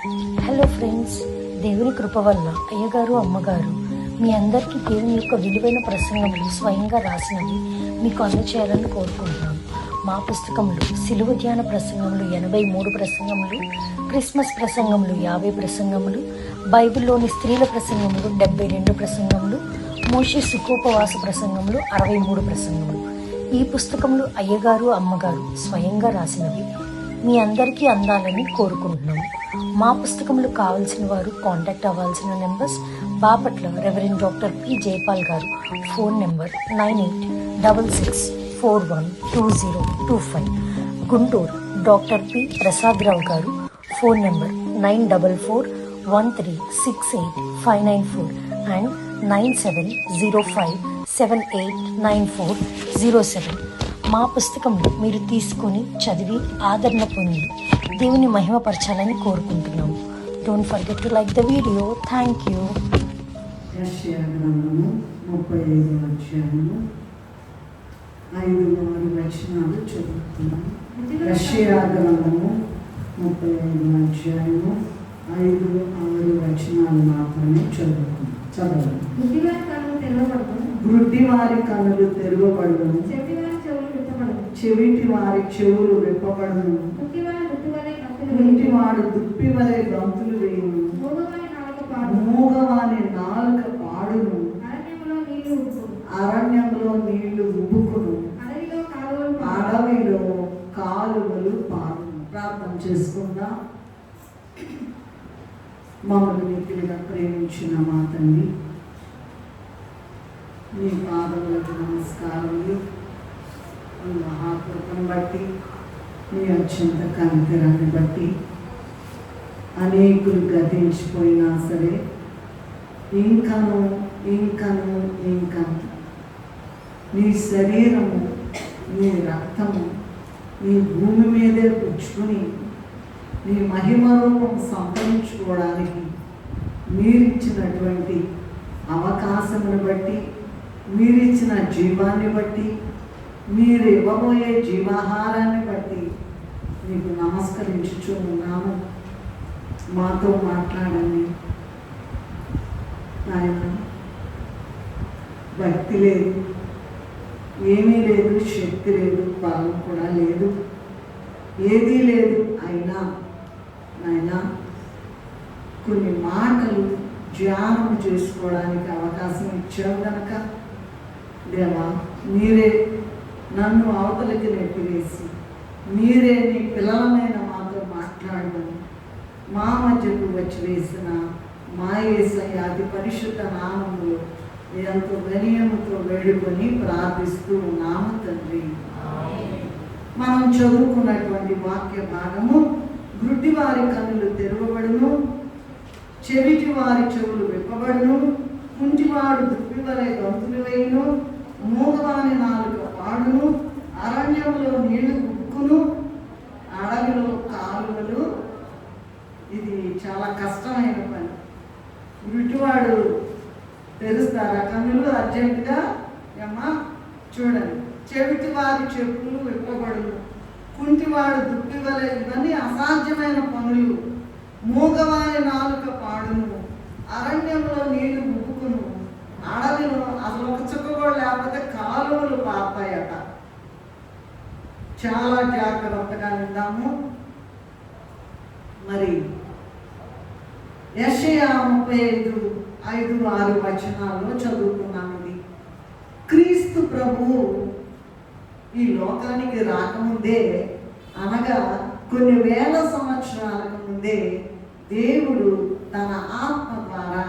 Hello friends, దేవుని కృప వల్ల అయ్యగారు అమ్మగారు మీ అందరికీ దేవుని యొక్క విలువైన ప్రసంగములు స్వయంగా రాసినవి మీకు అందచేయాలని కోరుకుంటున్నాను. మా పుస్తకంలో సిలువ ధ్యాన ప్రసంగములు 83 ప్రసంగములు, క్రిస్మస్ ప్రసంగములు 50 ప్రసంగములు, బైబిల్లోని స్త్రీల ప్రసంగములు 72 ప్రసంగములు, మోషే సుఖోపవాస ప్రసంగములు 63 ప్రసంగములు. ఈ పుస్తకములు అయ్యగారు అమ్మగారు స్వయంగా రాసినవి మీ అందరికీ అందాలని కోరుకుంటున్నాము. మా పుస్తకములు కావాల్సిన వారు కాంటాక్ట్ అవ్వాల్సిన numbers: Bapatla reverend doctor P Jayapal garu, phone number 9866412025. Guntur doctor P Prasad Rao garu, phone number 9441368594 and 9705789407. మా పుస్తకంలో మీరు తీసుకొని చదివి ఆదరణ పొంది దేవుని మహిమపరచాలని కోరుకుంటున్నాము. Don't forget to like the video. Thank you. యెషయా గ్రంథము 35వ అధ్యాయము 5-6 వచనాలు చదువుతున్నాను. యెషయా గ్రంథము 35వ అధ్యాయము 5-6 వచనాలు మాత్రమే చదవండి. గుడ్డి వారి కన్నులు తెరవబడును, చెవిటి వారి చెవులు విప్పబడును, కుంటివాడు దుప్పి వలె గంతులు వేయును, మూగవాని నాలుక పాడును, అరణ్యంలో నీళ్లు ఉబ్బుకును, అడవిలో కాలువలు పారును. ప్రార్థన చేసుకుందాం. మమ్మల్ని మిక్కిలిగా ప్రేమించిన మా తండ్రి, నీ పాదములకు నమస్కారములు. మహాకృపను బట్టి, నీ అత్యంత కనికరాన్ని బట్టి అనేకులు గతించిపోయినా సరే ఇంకను నీ శరీరము, నీ రక్తము నీ భూమి మీదే పుచ్చుకుని నీ మహిమ రూపం సంతరించుకోవడానికి మీరిచ్చినటువంటి అవకాశమును బట్టి, మీరిచ్చిన జీవాన్ని బట్టి, మీరు ఇవ్వబోయే జీవాహారాన్ని బట్టి మీకు నమస్కరించుచూ ఉన్నాము. మాతో మాట్లాడండి నాయన. భక్తి లేదు, ఏమీ లేదు, శక్తి లేదు, బలం కూడా లేదు, ఏదీ లేదు. అయినా నాయన కొన్ని మాటలు ధ్యానం చేసుకోవడానికి అవకాశం ఇచ్చావు కనుక దేవా, మీరే నన్ను అవతలికి నెట్టివేసి మీరే నీ పిల్లలమైన మాతో మాట్లాడమని మా మధ్యకు వచ్చి వేసిన మా యేసయ్య అతి పరిశుద్ధ నామములో ఎంతో వినయముతో వేడుకొని ప్రార్థిస్తూ ఉన్నాము తండ్రి. మనం చదువుకున్నటువంటి వాక్య భాగము: గుడ్డి వారి కన్నులు తెరవబడును, చెవిటి వారి చెవులు విప్పబడును, కుంటివాడు దుప్పి వలె గంతులు వేయును, మూగవాని నాలుక పాడును, అరణ్యంలో నీళ్లు ఉక్కును, అడవిలో కాలువలు. ఇది చాలా కష్టమైన పని. గుడ్డివాడు తెరుస్తారా కన్నులు అర్జెంటుగా? అమ్మా చూడండి. చెవిటి వారి చెప్పులు విప్పబడును, కుంటివాడు దుప్పి వలె. ఇవన్నీ అసాధ్యమైన పనులు. మూగవాని నాలుక పాడును, అరణ్యంలో నీళ్లు ఉబ్బుకును, అడవిలో అసలు ఒక చుక్క కూడా లేకపోతే కాలువలు పారుతాయట. చాలా జాగ్రత్తగా విందాము. మరి యెషయా 35:5-6 వచనాల్లో చదువుకున్నాము. ఇది క్రీస్తు ప్రభువు ఈ లోకానికి రాకముందే, అనగా కొన్ని వేల సంవత్సరాలకు ముందే దేవుడు తన ఆత్మ ద్వారా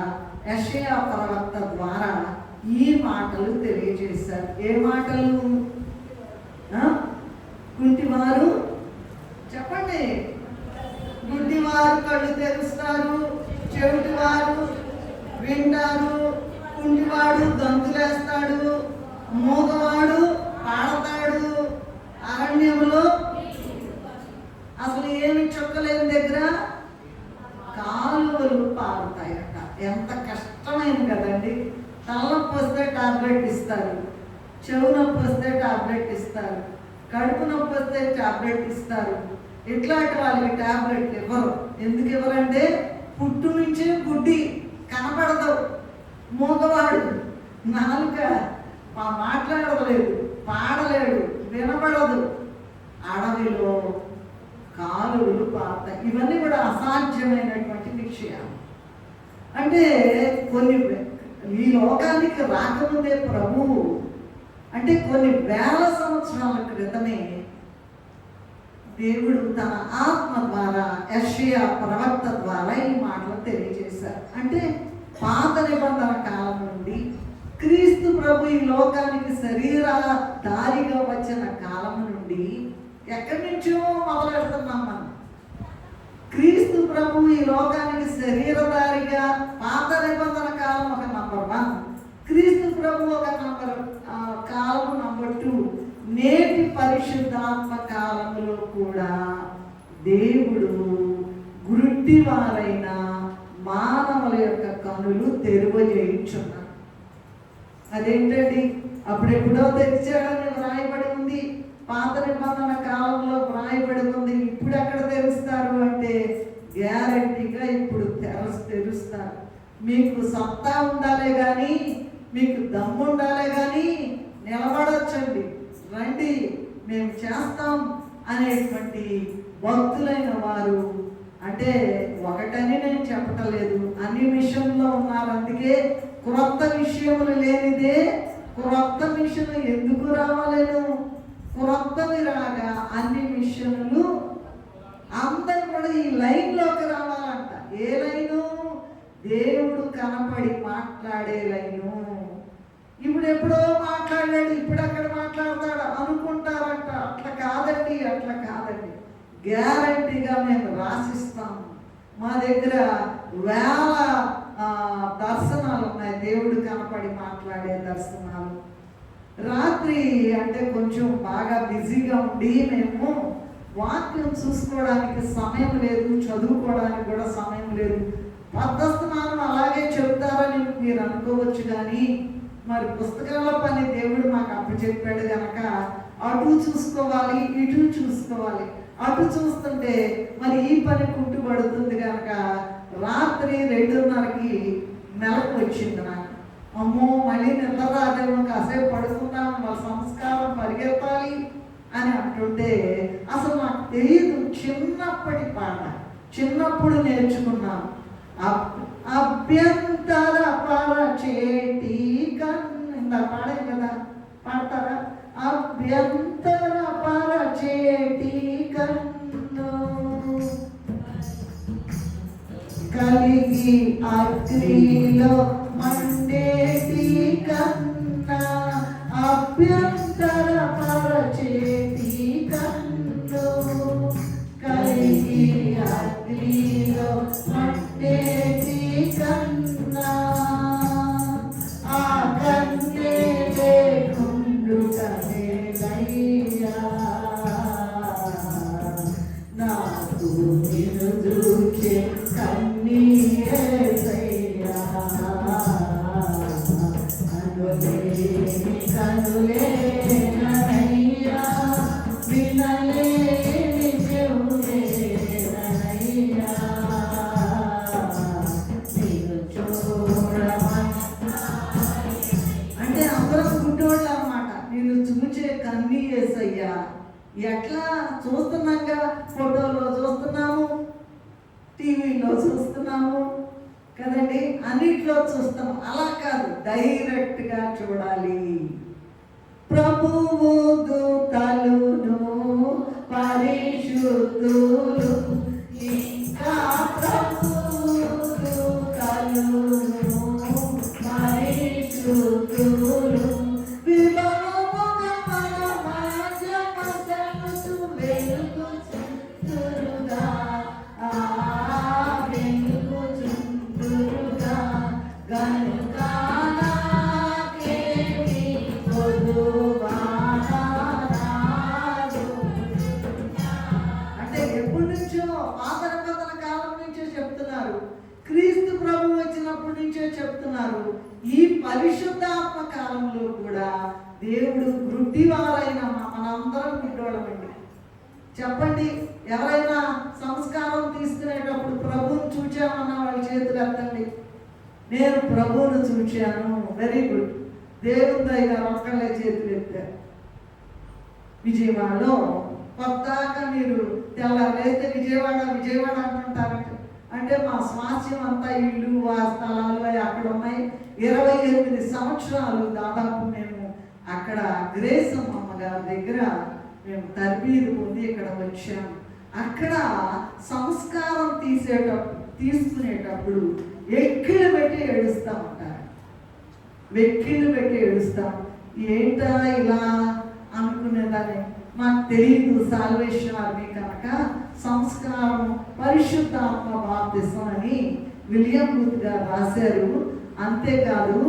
యెషయా ప్రవక్త ద్వారా ఈ మాటలు తెలియజేశారు. ఏ మాటలు? కుంటివారు చెప్పండి. గుడ్డివారు కళ్ళు తెరుస్తారు, చెవిటివారు వింటారు, కుంటివాడు గంతులేస్తాడు, మూగవాడు పాడతాడు, అరణ్యంలో అసలు ఏమి చుక్కలేని దగ్గర కాలువలు పారుతాయట. ఎంత కష్టమైంది కదండి. తలనొప్పి వస్తే టాబ్లెట్ ఇస్తారు, చెవు నొప్పి వస్తే టాబ్లెట్ ఇస్తారు, కడుపు నొప్పి వస్తే టాబ్లెట్ ఇస్తారు. ఇట్లాంటి వాళ్ళకి టాబ్లెట్ ఇవ్వరు. ఎందుకు ఇవ్వరంటే పుట్టు నుంచే గుడ్డి, కనపడదు, మూగవాడు, నాలుక మాట్లాడలేదు, పాడలేడు, వినపడదు, అడవిలో కాలువలు పారుతాయి. ఇవన్నీ కూడా అసాధ్యమైనటువంటి విషయాలు. అంటే కొన్ని ఈ లోకానికి రాకముందే ప్రభువు అంటే కొన్ని వేల సంవత్సరాల క్రితమే దేవుడు తన ఆత్మ ద్వారా యెషయా ప్రవక్త ద్వారా ఈ మాటలు తెలియజేశారు. అంటే పాత నిబంధన కాలం నుండి క్రీస్తు ప్రభు ఈ లోకానికి శరీర దారిగా వచ్చిన కాలం నుండి ఎక్కడి నుంచో మొదలెడుతున్నాం మనం. క్రీస్తు ప్రభు ఈ లోకానికి శరీరధారిగా పాత నిబంధన కాలం ఒక నంబర్ 1, క్రీస్తు ప్రభు ఒక కాలం నంబర్ 2. నేటి పరిశుద్ధాత్మ కాలంలో కూడా దేవుడు గుడ్డి వారైన మానవుల యొక్క కనులు తెరువజేయించున్నాడు. అదేంటండి? అప్పుడెప్పుడో తెరిచాడని వ్రాయబడి ఉంది, పాత నిబంధన కాలంలో వ్రాయబడి ఉంది. ఇప్పుడు ఎక్కడ తెరుస్తారు అంటే గ్యారంటీగా ఇప్పుడు తెరుస్తారు. మీకు సత్తా ఉండాలే కానీ, మీకు దమ్ము ఉండాలే కానీ నిలబడొచ్చండి, రండి మేము చేస్తాం అనేటువంటి భక్తులైన వారు అంటే ఒకటని నేను చెప్పటం లేదు, అన్ని విషయంలో ఉన్నారు. అందుకే క్రొత్త విషయములు లేనిదే క్రొత్త మిషన్లు ఎందుకు రావాలను? క్రొత్తవి రాగా అన్ని మిషన్లు అందరూ కూడా ఈ లైన్లోకి రావాలంట. ఏ లైను? దేవుడు కనపడి మాట్లాడే లైను. ఇప్పుడు ఎప్పుడో మాట్లాడాడు, ఇప్పుడు అక్కడ మాట్లాడతాడు అనుకుంటారంట. అట్లా కాదండి, అట్లా కాదండి. గ్యారంటీగా మేము రాసిస్తాము. మా దగ్గర వేల దర్శనాలు ఉన్నాయి, దేవుడు కనపడి మాట్లాడే దర్శనాలు. రాత్రి అంటే కొంచెం బాగా బిజీగా ఉండి మేము వాక్యం చూసుకోవడానికి సమయం లేదు, చదువుకోవడానికి కూడా సమయం లేదు. పద్ధస్థమానం అలాగే చెప్తారని మీరు అనుకోవచ్చు, కానీ మరి పుస్తకాల పని దేవుడు మాకు అప్పచెప్పాడు కనుక అటు చూసుకోవాలి, ఇటు చూసుకోవాలి. అటు చూస్తుంటే మరి ఈ పని కుట్టుబడుతుంది కనుక రాత్రి 2:30కి మెలకు వచ్చింది నాకు. అమ్మో మళ్ళీ నిద్ర రాదేమో, కాసేపు పడుకుందాం, వాళ్ళ సంస్కారం పరిగెత్తాలి అని అంటుంటే అసలు నాకు తెలియదు. చిన్నప్పటి పాట, చిన్నప్పుడు నేర్చుకున్నాను. అభ్యంతర పరచేటి కన్ను పాడే కదా, పాడతారా? అభ్యంతర పరచేటి కన్ను కలిగి అగ్నిలో మండేటి కన్నా, అభ్యంతర పరచేటి కన్ను కలిగి అగ్నిలో మండేటి కన్నా, ఆ కన్నే లేకుండుటనేలయ్యా, నాకు నిన్ను చూచే కన్నీయేసయ్యా, కనులేనయ్యా, వినలేని చెవులేనయ్యా, నిన్ను చూడమని. అంటే అందరం గుడ్డోళ్ళు అన్నమాట. నిన్ను చూచే కన్నీయేసయ్యా. ఎట్లా చూస్తున్నాగా? ఫోటోలో చూస్తున్నాము, టీవీలో చూస్తున్నాము కదండి, అన్నిట్లో చూస్తాము. అలా కాదు, డైరెక్ట్గా చూడాలి. ప్రభువు దూతలును పరిశుద్ధులు ఇంకా ప్రభువు దూతలును పరిశుద్ధులు విభవముగా మన మధ్యమసలుచు వెలుగుచుందురుగా, వెలుగుచుందురుగా గనుక నాకేమి కొదువారాదు. అంటే ఎప్పటి నుంచో పాత నిబంధన కాలం నుంచే చెప్తున్నారు, క్రీస్తు ప్రభు వచ్చినప్పటి నుంచే చెప్తున్నారు. ఈ పరిశుద్ధాత్మ కాలంలో కూడా దేవుడు గుడ్డివారైన మనందరం గుడ్డోళ్ళమండి. చెప్పండి, ఎవరైనా సంస్కారం తీసుకునేటప్పుడు ప్రభువుని చూచామన్న వాళ్ళ చేతులు ఎత్తండి. నేను ప్రభువును చూచాను. Very good. దేవుని దయ ఒక్కళ్ళే చేతులు ఎత్తారు. విజయవాడలో కొత్తగా మీరు తెల్లారైతే విజయవాడ విజయవాడ అంటుంటారంట. అంటే మా స్వాస్థ్యం అంతా ఇల్లు ఆ స్థలాలు అవి అక్కడ ఉన్నాయి. 28 సంవత్సరాలు దాదాపు మేము అక్కడ గ్రేస్ అమ్మగారి దగ్గర మేము తరబీదు పొంది ఇక్కడ వచ్చాము. అక్కడ సంస్కారం తీసుకునేటప్పుడు వెక్కిళ్ళు పెట్టి ఏడుస్తూ ఉంటారు. వెక్కిళ్ళు పెట్టి ఏడుస్తాం. ఏంటా ఇలా అనుకునేదాన్ని. మాకు తెలియదు సాల్వేషన్ ఆర్మీ కనుక సంస్కారం పరిశుద్ధాత్మ బాప్తిసం అని విలియం బూత్ గారు రాశారు. అంతేకాదు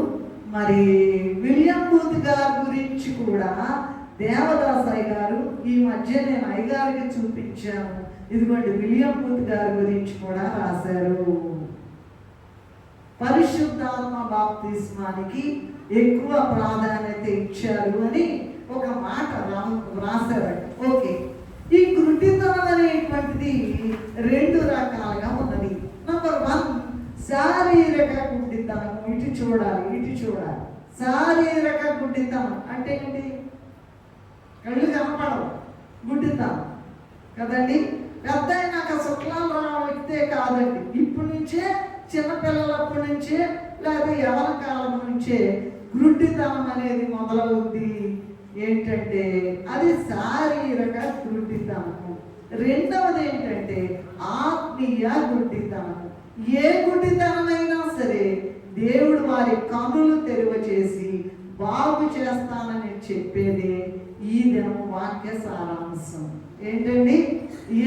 మరి విలియం బూత్ గారి గురించి కూడా దేవదాస్ అయ్య గారు ఈ మధ్య నేను అయ్యగారికి చూపించాను. ఇదిగోండి విలియం బూత్ గారి గురించి కూడా రాశారు. పరిశుద్ధాత్మ బాప్తిస్మానికి ఎక్కువ ప్రాధాన్యత ఇచ్చారు అని ఒక మాట రాశారు. ఓకే, ఈ గుడ్డితనం అనేటువంటిది 2 రకాలుగా ఉన్నది. నంబర్ 1 శారీరక గుడ్డితనం. ఇటు చూడాలి. శారీరక గుడ్డితనం అంటే ఏంటి? కళ్ళు కనపడవు, గుడ్డితనం కదండి. పెద్ద అయినాక శుక్లాలు వ్యక్తే కాదండి. ఇప్పటి నుంచే చిన్నపిల్లలప్పటి నుంచే లేదా యవన కాలం నుంచే గుడ్డితనం అనేది మొదలవుద్ది. ఏంటంటే అది శారీరక గుడ్డితనము. రెండవది ఏంటంటే ఆత్మీయ గుడ్డితనము. ఏ గుడ్డితనమైనా సరే దేవుడు వారి కన్నులు తెరవచేసి బాగు చేస్తానని చెప్పేదే ఈ దినం వాక్య సారాంశం. ఏంటండి?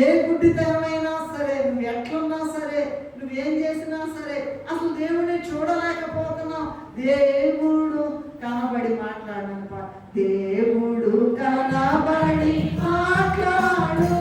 ఏ గుడ్డితనమైనా సరే, నువ్వు ఎట్లున్నా సరే, నువ్వేం చేసినా సరే, అసలు దేవుడిని చూడలేకపోతున్నావు. దేవుడు కనబడి మాట్లాడను. దేవుడు కనబడి మాట్లాడును.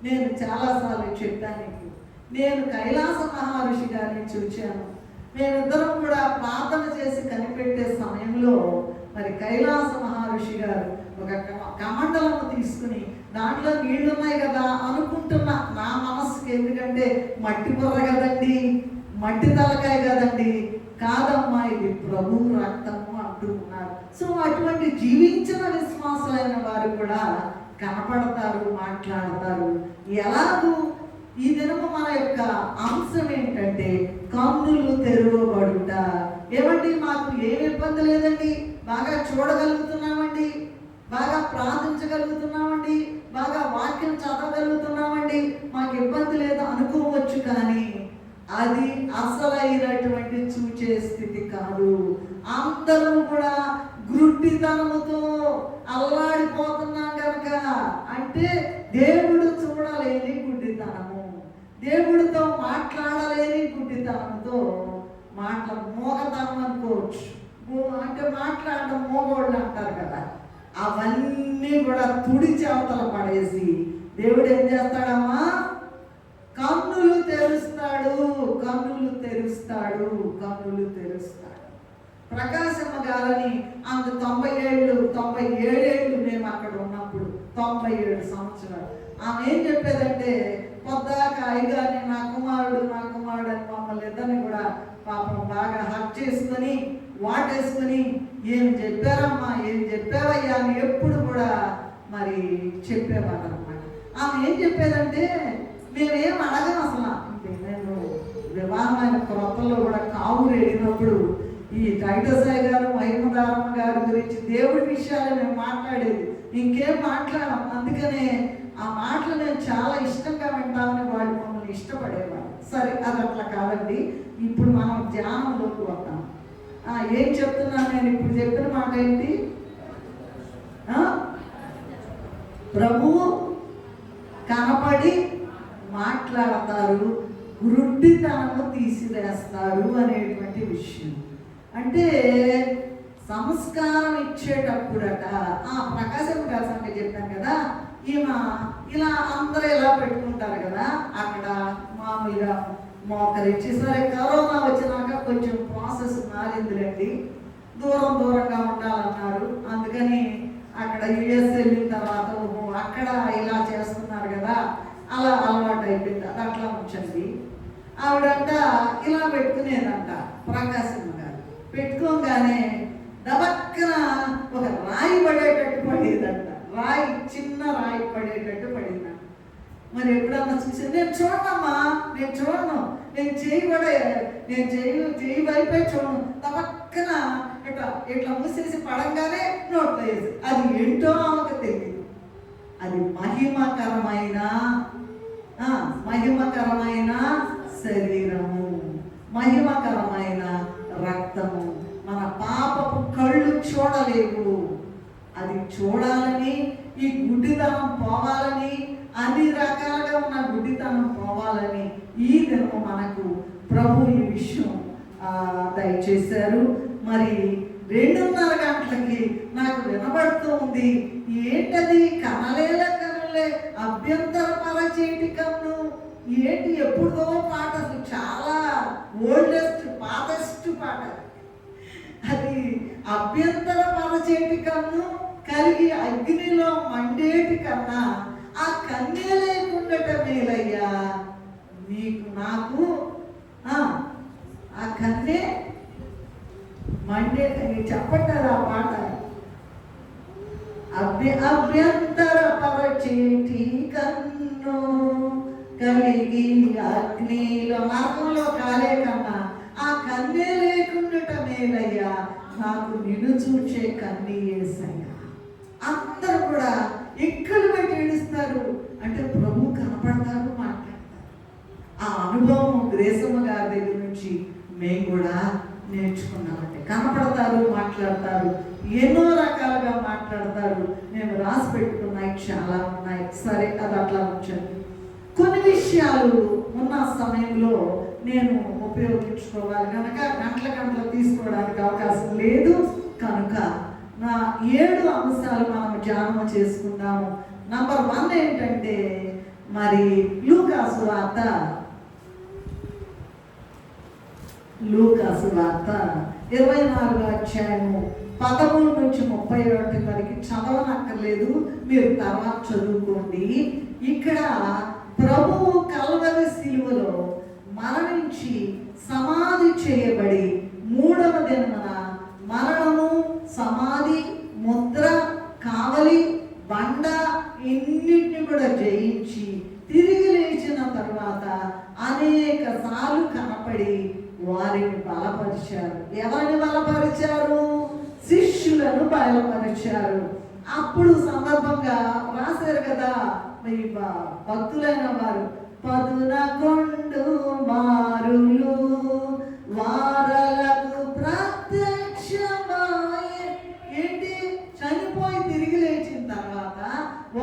నేను చాలాసార్లు చెప్పాను. నేను కైలాస మహర్షి గారిని చూచాను. మేమిద్దరం కూడా ప్రార్థన చేసి కనిపెట్టే సమయంలో మరి కైలాస మహర్షి గారు ఒక కమండలము తీసుకుని దాంట్లో నీళ్లు ఉన్నాయి కదా అనుకుంటున్నా నా మనస్సుకి. ఎందుకంటే మట్టి బుర్ర కదండి, మట్టి తలకాయ కదండి. కాదమ్మా, ఇది ప్రభు రక్తము అంటూ ఉన్నారు. సో అటువంటి జీవించిన విశ్వాసులైన వారు కూడా కనపడతారు, మాట్లాడతారు. ఎలాగూ ఈ దినము మన యొక్క అంశం ఏంటంటే కన్నులు తెరవబడుట. ఏమండి, మాకు ఏమి ఇబ్బంది లేదండి. బాగా చూడగలుగుతున్నామండి, బాగా ప్రార్థించగలుగుతున్నామండి, బాగా వాక్యం చదవగలుగుతున్నామండి, మాకు ఇబ్బంది లేదు అనుకోవచ్చు. కానీ అది అసలైనటువంటి చూచే స్థితి కాదు. అందరూ కూడా గుడ్డితనముతో అల్లాడిపోతున్నాం కనుక. అంటే దేవుడు చూడలేని గుడ్డితనము, దేవుడితో మాట్లాడలేని గుడ్డితనంతో మోగతనం అనుకోవచ్చు. అంటే మాట్లాడడం మోగోళ్ళు అంటారు కదా. అవన్నీ కూడా తుడిచి అవతల పడేసి దేవుడు ఏం చేస్తాడమ్మా? కన్నులు తెరుస్తాడు. ప్రకాశమ్మ గారని ఆమె 97 ఏళ్ళు మేము అక్కడ ఉన్నప్పుడు, 97 సంవత్సరాలు. ఆమె ఏం చెప్పేదంటే, పొద్దాక అయ్యగారిని నా కుమారుడు అని మమ్మల్ని ఇద్దరిని కూడా పాపం బాగా హక్ చేసుకొని వాటేసుకొని ఏం చెప్పారమ్మా, ఏం చెప్పావయ్యా అని ఎప్పుడు కూడా మరి చెప్పేవాడు అనమాట. ఆమె ఏం చెప్పేదంటే, మేమేం అడగం అసలు. నేను వివాహమైన క్రొత్తలో కూడా కావులు వెళ్ళినప్పుడు ఈ టైటసాయి గారు, మహిమదారమ్మ గారి గురించి దేవుడి విషయాలు మేము మాట్లాడేది, ఇంకేం మాట్లాడాం. అందుకనే ఆ మాటలు మేము చాలా ఇష్టంగా వింటామని వాళ్ళు మమ్మల్ని ఇష్టపడేవాడు. సరే, అది అట్లా కాదండి. ఇప్పుడు మనం ధ్యానంలోకి వద్దాం. ఏం చెప్తున్నాను నేను? ఇప్పుడు చెప్పిన మాట ఏంటి? ప్రభువు కనపడి మాట్లాడతారు, గుడ్డితనము తీసివేస్తారు అనేటువంటి విషయం. అంటే సంస్కారం ఇచ్చేటప్పుడట ప్రకాశం గారి సంగతి చెప్పాను కదా, ఈమె ఇలా అందరూ ఇలా పెట్టుకుంటారు కదా, అక్కడ మామూలుగా మోకరించి. సరే, కరోనా వచ్చినాక కొంచెం ప్రాసెస్ మారిందిలేండి, దూరంగా ఉండాలన్నారు. అందుకని అక్కడ యుఎస్ వెళ్ళిన తర్వాత అక్కడ ఇలా చేస్తున్నారు కదా, అలా అలవాటు అయిపోయింది. అది అట్లా ఉంచండి. ఆవిడంట ఇలా పెట్టుకునేదంట. ప్రకాశం గారు పెట్టుకోగానే దబక్కన ఒక రాయి పడేటట్టు పడేదంట. రాయి, చిన్న రాయి పడేటట్టు పడిందంట. మరి ఎప్పుడన్నా చూసి, నేను చూడనమ్మా, నేను చూడను, నేను చేయి వైపే చూడను, తపక్కన ఇట్లా మూసేసి పడంగానే నోట్లో వేసి, అది ఏంటో ఆమెకు తెలియదు. అది మహిమకరమైన శరీరము, మహిమకరమైన రక్తము. మన పాపపు కళ్ళు చూడలేవు, అది చూడాలని, ఈ గుడ్డితనం పోవాలని, అన్ని రకాలుగా ఉన్న గుడ్డితనం పోవాలని ఈ దినము మనకు ప్రభు ఈ విషయం దయచేశారు. మరి 2:30 గంటలకి నాకు వినబడుతూ ఉంది, ఏంటది? కనలే అభ్యంతరపరచేటి కన్ను ఏంటి? ఎప్పుడో పాట, అసలు చాలా పాతెస్ట్ పాట. అది అభ్యంతరపరచేటి కన్ను కలిగి అగ్నిలో మండేటి కన్నా ఆ కన్నే లేకుండట మేలయ్యా నీకు నాకు. ఆ కన్నే మండే, చెప్పంటారు ఆ పాట. అభ్యంతరపరచేటి కన్ను కలిగి అగ్నిలో నరకంలో కాలే కన్నా ఆ కన్నే లేకుండట మేలయ్యా నాకు నిన్ను చూచే కన్ను యేసయ్యా. అందరూ కూడా ఎక్కలు పెట్టి ఏడుస్తారు. అంటే ప్రభు కనపడతారు, మాట్లాడతారు. ఆ అనుభవం గ్రేసమ్మ గారి దగ్గర నుంచి మేము కూడా నేర్చుకున్నామంటే, కనపడతారు, మాట్లాడతారు, ఎన్నో రకాలుగా మాట్లాడతారు. మేము రాసి పెట్టుకున్నాయి, చాలా ఉన్నాయి. సరే, అది అట్లా ఉంచండి. కొన్ని విషయాలు ఉన్న సమయంలో నేను ఉపయోగించుకోవాలి కనుక గంటల తీసుకోవడానికి అవకాశం లేదు కనుక నా 7 అంశాలు మనం ధ్యానం చేసుకుందాము. నంబర్ 1 ఏంటంటే, మరి లూకాసు వార్త 24వ అధ్యాయము 13 నుంచి 31 వరకు చదవనక్కర్లేదు, మీరు తర్వాత చదువుకోండి. ఇక్కడ ప్రభువు కల్వరి శిలువలో మరణించి సమాధి చేయబడి 3వ దినమున మరణము, సమాధి, ముద్ర, కావలి, బండ ఇన్నిటిని కూడా జయించి తిరిగి లేచిన తర్వాత అనేక సార్లు కనపడి వారిని బలపరిచారు. ఎవరిని బలపరిచారు? శిష్యులను బలపరిచారు. అప్పుడు సందర్భంగా రాశారు కదా ఈ భక్తులైన వారు, 11 మారులు వారలకు ప్రత్యక్షమాయె. ఏంటి? చనిపోయి తిరిగి లేచిన తర్వాత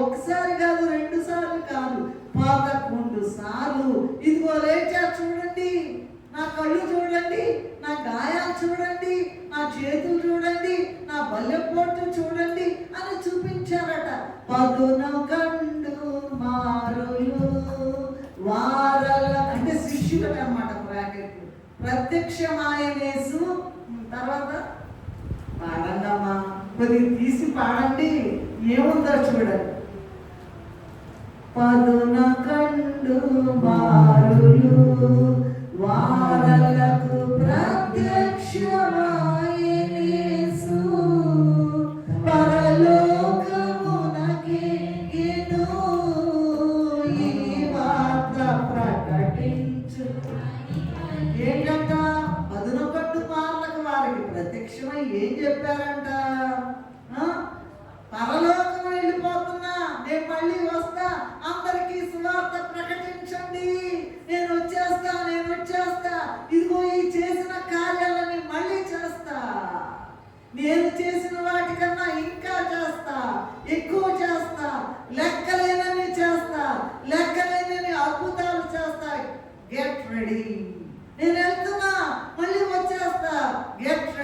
ఒకసారి కాదు, 2 సార్లు కాదు, 11 సార్లు. ఇదిగో లేచా, చూడండి, నా కళ్ళు చూడండి, నా గాయాలు చూడండి, నా చేతులు చూడండి, నా బల్లెపోటు చూడండి అని చూపించారట. 11 మారులు వారల, అంటే శిష్యులకు అన్నమాట. బ్రాకెట్ ప్రత్యక్షమాయనేసు. తర్వాత పాడండమ్మా, కొద్దిగా తీసి పాడండి, ఏముందో చూడండి. 11 మారులు వారలకు ప్రత్యక్షమాయనేసు పరలోకమునకెగెను ఈ వార్త ప్రకటించు. ఏంటంట? 11 మార్లకు వారికి ప్రత్యక్షమై ఏం చెప్పారంట? పరలోకం వెళ్ళిపోతున్నా, నేను మళ్ళీ వస్తా, అందరికీ సువార్త ప్రకటించండి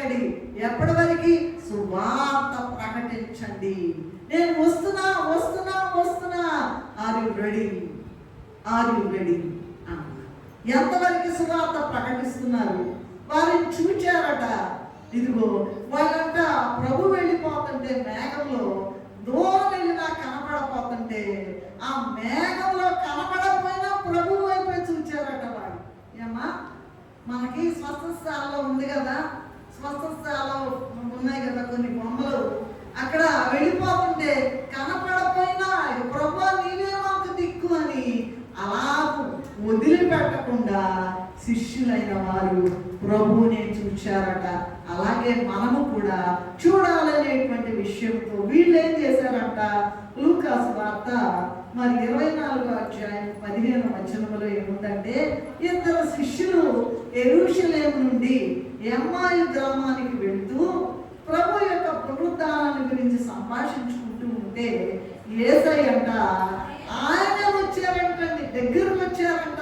మాట్లాడి ఎప్పటి వరకు సువార్త ప్రకటించండి. నేను వస్తున్నా వస్తున్నా వస్తున్నా, are you ready, are you ready అన్నారు. ఎంతవరకు సువార్త ప్రకటిస్తున్నారు? వారిని చూచారట. ఇదిగో వాళ్ళంట ప్రభు వెళ్ళిపోతుంటే మేఘంలో దూరం వెళ్ళినా కనపడపోతుంటే ఆ మేఘంలో కనపడకపోయినా ప్రభు వైపే చూచారట వాళ్ళు. ఏమ్మా, మనకి స్వస్థస్థాలలో ఉంది కదా, స్వస్థస్థాలలో ఉన్నాయి కదా కొన్ని బొమ్మలు, అక్కడ వెళ్ళిపోతుంటే కనపడపోయినా ప్రభు నీవే మాకు దిక్కు అని అలా వదిలిపెట్టకుండా శిష్యులైన వారు ప్రభువునే చూచారట. అలాగే మనము కూడా చూడాలనేటువంటి విషయంతో వీళ్ళు ఏం చేశారంట? లూకాసు వార్త మరి 24వ అధ్యాయం 15వ వచనంలో ఏముందంటే, ఇద్దరు శిష్యులు యెరూషలేము నుండి ఎమ్మాయి గ్రామానికి వెళ్తూ ప్రభు యొక్క పునరుద్ధానాన్ని గురించి సంభాషించుకుంటూ ఉంటే యేసయ్యంట ఆయన వచ్చారంటండి, దగ్గరకు వచ్చారంట.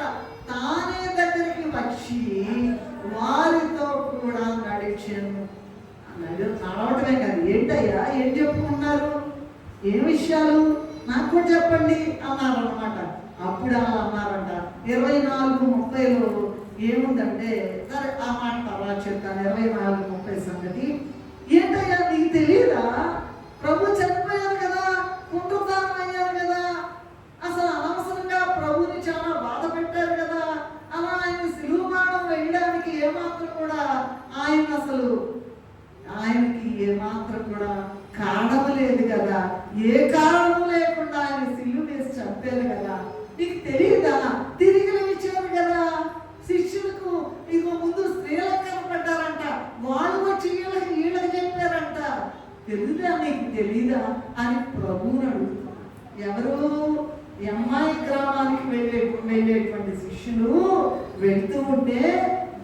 తానే దగ్గరికి వచ్చి వారితో కూడా నడిచాను. నడవటమే కాదు, ఏంటయ్యా ఏం చెప్పుకున్నారు, ఏం విషయాలు నాకు కూడా చెప్పండి అన్నారు అనమాట. అప్పుడు అలా అన్నారంట. 24:30లో ఏముందంటే, సరే ఆ మాట తర్వాత చెప్తాను. 24:30 సంగతి ఏంటయ్యా నీకు తెలియదా? ప్రభు చనిపోయారు కదా, పునరుద్ధానం అయ్యారు కదా, అసలు అనవసరంగా ప్రభుని చాలా బాధ పెట్టారు కదా, అలా ఆయన సిలువమానం వేయడానికి ఏమాత్రం కూడా ఆయనకి ఏమాత్రం కూడా కారణం లేదు కదా, ఏ కారణం లేకుండా ఆయన సిలువ వేసి చంపారు కదా, నీకు తెలియదా? తిరిగి లేచారు కదా. శిష్యులకు ఇక ముందు స్త్రీలకు కనపడ్డారంట, వాళ్ళు వచ్చి వీళ్ళకి చెప్పారంట. తెలుదా నీకు తెలీదా అని ప్రభువుని అడుగుతున్నారు. ఎవరు? ఎమ్మాయి గ్రామానికి వెళ్ళేటువంటి శిష్యులు వెళ్తూ ఉంటే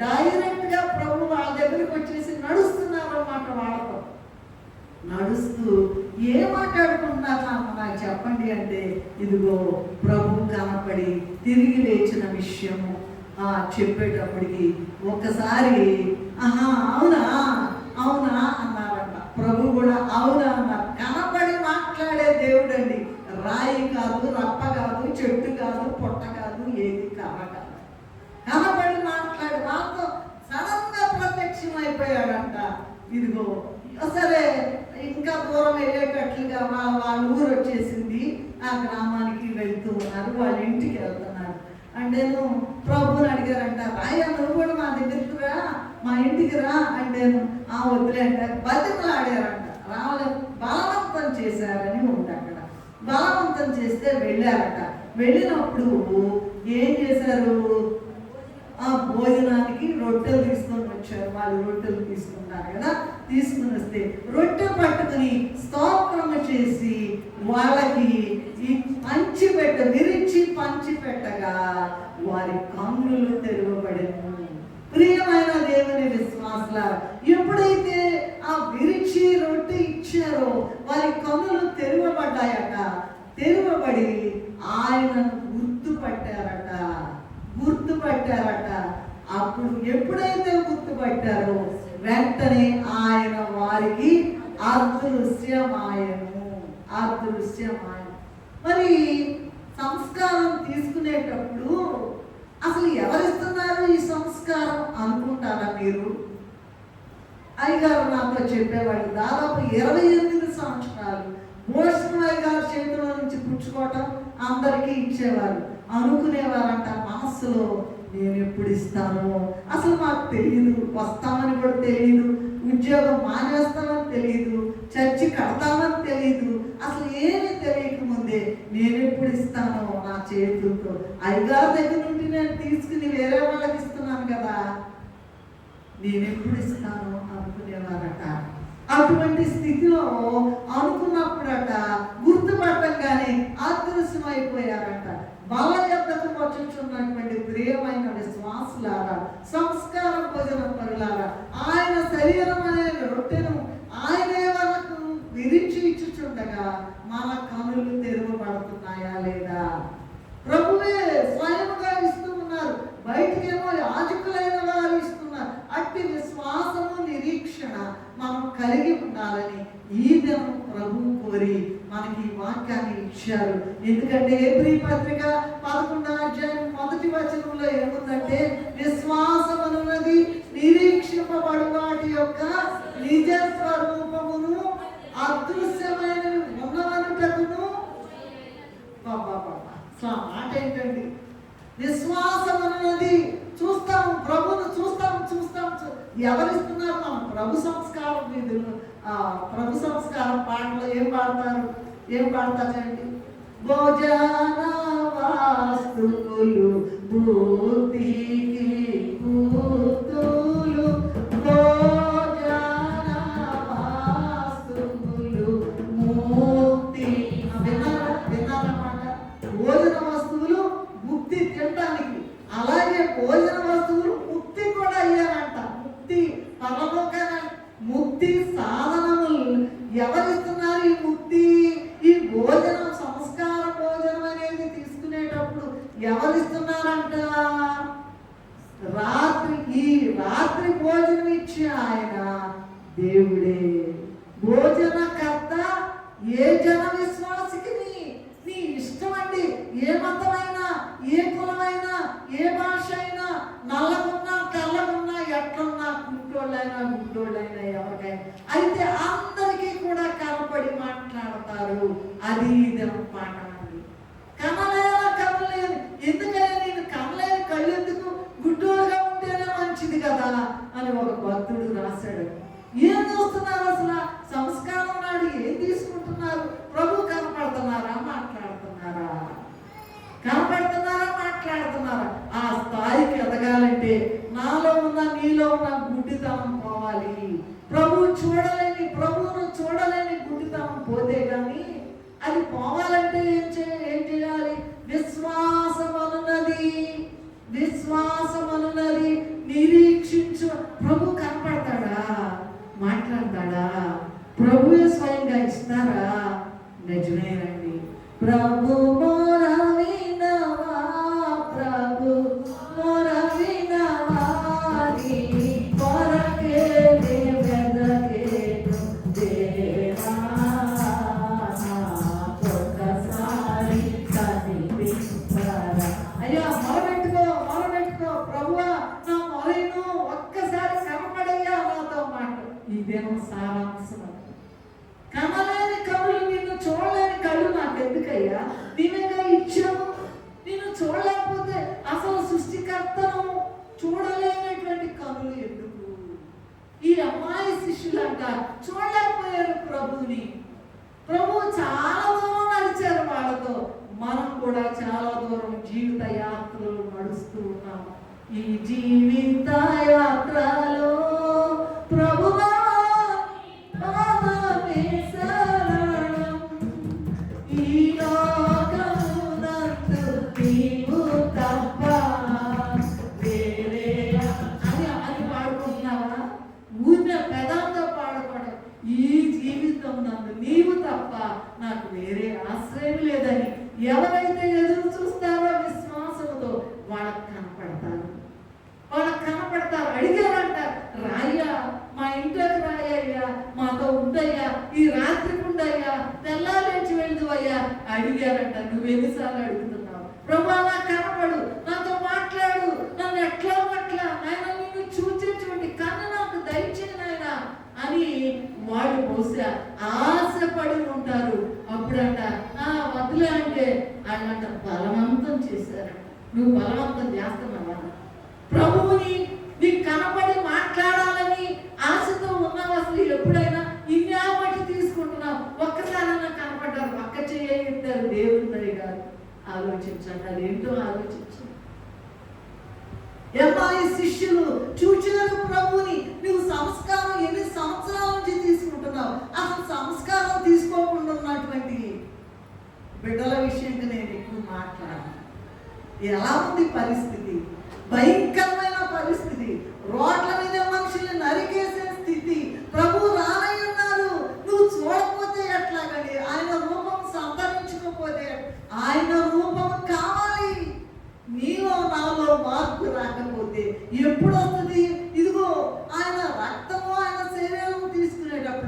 డైరెక్ట్ గా ప్రభు వాళ్ళ దగ్గరికి వచ్చేసి నడుస్తున్నారు అన్నమాట. వాళ్ళతో నడుస్తూ ఏం మాట్లాడుకుంటున్నారు నాకు చెప్పండి అంటే, ఇదిగో ప్రభు కనపడి తిరిగి లేచిన విషయము చెప్పేటప్పటికి ఒక్కసారి ఆహా అవునా అవునా అన్నారంట. ప్రభు కూడా అవునా అన్నారు. కనపడి మాట్లాడే దేవుడు అండి. రాయి కాదు, రప్ప కాదు, చెట్టు కాదు, పొట్ట కాదు, ఏది కర్ర కాదు. కనపడి మాట్లాడి వాళ్ళతో సడన్ గా ప్రత్యక్షం అయిపోయాడంట. ఇదిగో సరే ఇంకా దూరం వెళ్ళేటట్లుగా వాళ్ళ ఊరు వచ్చేసింది. ఆ గ్రామానికి వెళ్తూ ఉన్నారు, వాళ్ళ ఇంటికి వెళ్తున్నారు. అంటే ప్రభుని అడిగారంట, రాయ్యా నువ్వు కూడా మా దగ్గరికి రా, మా ఇంటికి రా. అంటే వద్దులే అంటే బతిమలాడారంట. రాలేదు, బలవంతం చేశారని ఉంది అక్కడ. బలవంతం చేస్తే వెళ్ళారట. వెళ్ళినప్పుడు ఏం చేశారు? ఆ భోజనానికి రొట్టెలు తీసుకొని వచ్చారు. వాళ్ళు రొట్టెలు తీసుకున్నారు కదా, తీసుకుని వస్తే రొట్టె పట్టుకుని స్తోత్రం చేసి వాళ్ళకి ఈ విరిచి పంచి పెట్టగా వారి కన్నులు తెరవబడెను. ప్రియమైన దేవుని విశ్వాసులారా, ఎప్పుడైతే ఆ విరిచి రొట్టె ఇచ్చారో వారి కన్నులు తెరవబడ్డాయట. తెరవబడి ఆయనను గుర్తుపట్టారట. అప్పుడు ఎప్పుడైతే గుర్తుపట్టారో వెంటనే ఆయన వారికి అదృశ్యమాయను. మరి సంస్కారం తీసుకునేటప్పుడు అసలు ఎవరిస్తున్నారు ఈ సంస్కారం అనుకుంటారా మీరు? అయ్యగారు నాతో చెప్పేవాళ్ళు. దాదాపు 28 సంవత్సరాలు భూషణ్ అయ్యగారు చేతిలో నుంచి పుచ్చుకోవటం అందరికీ ఇచ్చేవారు. అనుకునేవారంట మనస్సులో, నేను ఎప్పుడు ఇస్తాను, అసలు మాకు తెలియదు, వస్తామని కూడా తెలియదు, ఉద్యోగం మానేస్తామని తెలియదు, చర్చి కడతామని తెలియదు, అసలు ఏమీ తెలియక ముందే నేను ఎప్పుడు ఇస్తాను నా చేతులతో, అయ్యగారి దగ్గర నుండి నేను తీసుకుని వేరే వాళ్ళకి ఇస్తున్నాను కదా, నేను ఎప్పుడు ఇస్తాను అనుకునేవారట. అటువంటి స్థితిలో అనుకున్నప్పుడట గుర్తుపట్టంగానే అదృశ్యమైపోయారట. బల యొద్దకు వచ్చుచున్నటువంటి ప్రియమైన విశ్వాసులారా, సంస్కార భోజన పరులారా, ఆయన శరీరం అనే రొట్టెను ఆయనే వరకు విరిచి ఇచ్చుచుండగా మన కనులు తెరవబడుతున్నాయా లేదా? ప్రభువే స్వయముగా ఇస్తూ ఉన్నారు, బయటికేమో యాజకులైన వారు ఇస్తున్నారు. అట్టి విశ్వాసము నిరీక్షణ కలిగి ఉండాలని ఈ దినం ప్రభువు కోరి మనకి ఈ వాక్యాన్ని ఇచ్చారు. ఎందుకంటే హెబ్రీ పత్రిక 11వ అధ్యాయం 1వ వచనంలో ఏముందంటే, విశ్వాసమనున్నది నిరీక్షింపబడు వాటి యొక్క నిజ స్వరూపమును అదృశ్యమైన ఉన్నవనుటకును. మాట ఏంటండి? విశ్వాసం అన్నది చూస్తాము, ప్రభును చూస్తాము. ఎవరిస్తున్నారు? మనం ప్రభు సంస్కారం విధులు. ప్రభు సంస్కారం పాటలో ఏం పాడతారండి? భోజన వాస్తువులు బుద్ధికి పూతులు, భోజన వాస్తువులు ముక్తి. విన్నారన్నమాట. భోజన వస్తువులు ముక్తి తినడానికి, అలాగే భోజన వస్తువులు ముక్తి కూడా అయ్యారంట. ముక్తి పరలోకాన ముక్తి సాధనములు ఎవరిస్తున్నారు? ఈ ముక్తి, ఈ భోజనం, సంస్కార భోజనం అనేది తీసుకునేటప్పుడు ఎవరిస్తున్నారంట? రాత్రి భోజనం ఇచ్చే ఆయన దేవుడే. భోజనకర్త ఏ జన విశ్వాసికి నీ ఇష్టం అండి. ఏ మతమైనా, ఏ కులమైనా, ఏ భాష అయినా, నల్లగున్నా తెల్లగున్నా, ఎట్లున్నా, గుడ్డోళ్ళైనా గుడ్డోళ్ళైనా, ఎవరికైనా అయితే అందరికీ కూడా కనపడి మాట్లాడతారు. అది ఇదం మాట అండి. కనలేనా కనలేని, ఎందుకైనా నేను కనలేని కళ్ళు ఎందుకు, గుడ్డోడుగా ఉంటేనే మంచిది కదా అని ఒక భక్తుడు రాశాడు. ఏం చూస్తున్నారు అసలు? సంస్కారం నాడు ఏం తీసుకుంటున్నారు? ప్రభు కనపడుతున్నారా, మాట్లాడుతున్నారా? ఆ స్థాయికి ఎదగాలంటే నాలో ఉన్న, నీలో ఉన్న గుడ్డితనం పోవాలి. ప్రభువును చూడలేని గుడ్డితనం పోతే కానీ అది పోవాలంటే ఏం చేయాలి? విశ్వాసమనున్నది నిరీక్షించు. ప్రభు కనపడతాడా, మాట్లాడతాడా? ప్రభువే స్వయంగా ఇస్తారా? నిజమేనండి. ప్రభు మొరవినవా, ప్రభు మొరవినవా, నీ కొరకే వెదకేను దేవా, ఒక్కసారి కనిపించరా. అయ్యా మొరబెట్టుకో ప్రభువా, నా మొరను ఒక్కసారి కనపడయ్యా నాతో మాట. ఇదేమో సారాంశం. కనలేని కళ్ళు, నిన్ను చూడలేని కళ్ళు నాకు ఎందుకయ్యా? నీవేగా ఇచ్చావు. నిన్ను చూడలేకపోతే అసలు సృష్టికర్తను చూడలేనటువంటి కనులు ఎందుకు? ఈ అమ్మాయి శిష్యులంట చూడలేకపోయారు ప్రభుని. ప్రభు చాలా దూరం నడిచారు వాళ్ళతో. మనం కూడా చాలా దూరం జీవిత యాత్రలు నడుస్తూ ఉన్నాం. ఈ జీవిత యాత్రలో ప్రభువా నీవు తప్ప నాకు వేరే ఆశ్రయం లేదని ఎవరైతే ఎదురు చూస్తారో విశ్వాసంతో వాళ్ళకి కనపడతారు. అడిగారంట, రాయ్యా, మా ఇంట్లోకి రాయ్యా, మాతో ఉండయ్యా, ఈ రాత్రికి ఉండయ్యా, తెల్లాలేచి వెళ్దువయ్యా అడిగారంట. నువ్వు ఎన్నిసార్లు అడుగుతున్నావు? ప్రభా, నాకు కనపడు, నాతో మాట్లాడు, నన్ను ఎట్లా ఆయన నిన్ను చూచేటువంటి కన్ను నాకు దయచేయి నాయన అని వాళ్ళు బహుశా ఆశపడి ఉంటారు. అప్పుడంట వదిలే అంటే వాళ్ళంట బలవంతం చేశారు. నువ్వు బలవంతం చేస్తున్నావా? ప్రభువుని నీకు కనపడి మాట్లాడాలని ఆశతో ఉన్నావు. అసలు ఎప్పుడైనా ఇన్యాపటి తీసుకుంటున్నావు? ఒక్కసారైనా కనపడ్డారు, పక్క చేయగలుగుతారు దేవుని గారు. ఆలోచించండి, అదేంటో ఆలోచించండి. అమ్మాయి శిష్యులు చూచారు ప్రభుని. నువ్వు సంస్కారం ఎన్ని సంవత్సరాల నుంచి తీసుకుంటున్నావు? అసలు సంస్కారం తీసుకోకుండా ఉన్నటువంటి బిడ్డల విషయంగా నేను ఎక్కువ మాట్లాడాను. ఎలా ఉంది పరిస్థితి? భయంకరమైన పరిస్థితి. రోడ్ల మీద మనుషుల్ని నరికేసే స్థితి. ప్రభు రానై ఉన్నారు. నువ్వు చూడకపోతే ఎట్లాగండి? ఆయన రూపం సంతరించుకోకపోతే, ఆయన రూపం కావాలి. నీలో నాలో మార్పు రాకపోతే ఎప్పుడు వస్తుంది? ఇదిగో ఆయన రక్తము, ఆయన శరీరం తీసుకునేటప్పుడు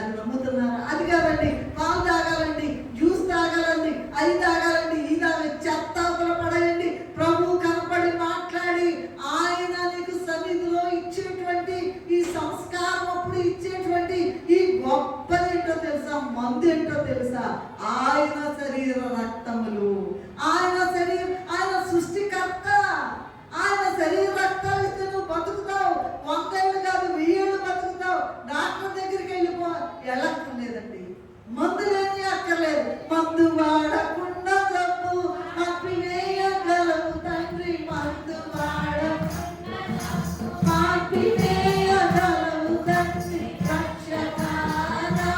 అది నమ్ముతున్నారా? అది కాదండి, పాలు తాగాలండి, జ్యూస్ తాగాలండి, అది తాగాలండి, ఈ తాగాలి, చెత్తాపలు పడేయండి. ప్రభు కనపడి మాట్లాడి ఆయన నీకు సన్నిధిలో ఇచ్చేటువంటి ఈ సంస్కారం అప్పుడు ఇచ్చేటువంటి ఈ గొప్పదేంటో తెలుసా? మందు ఏంటో తెలుసా? ఆయన శరీర రక్తములు. ఆయన సృష్టికర్త. ఆయన శరీర రక్తాలు ఇస్తే నువ్వు బతుకుతావు. 100 ఏళ్ళు కాదు, 1000 ఏళ్ళు బతుకుతావు. డాక్టర్ దగ్గరికి వెళ్ళక్కర్లేదండి, మందులేని అక్కర్లేదు. మందు వాడకుండా జబ్బు ఆపివేయగలవు తండ్రి, మందు వాడకుండా ఆపివేయగలవు తండ్రి, రక్షకానా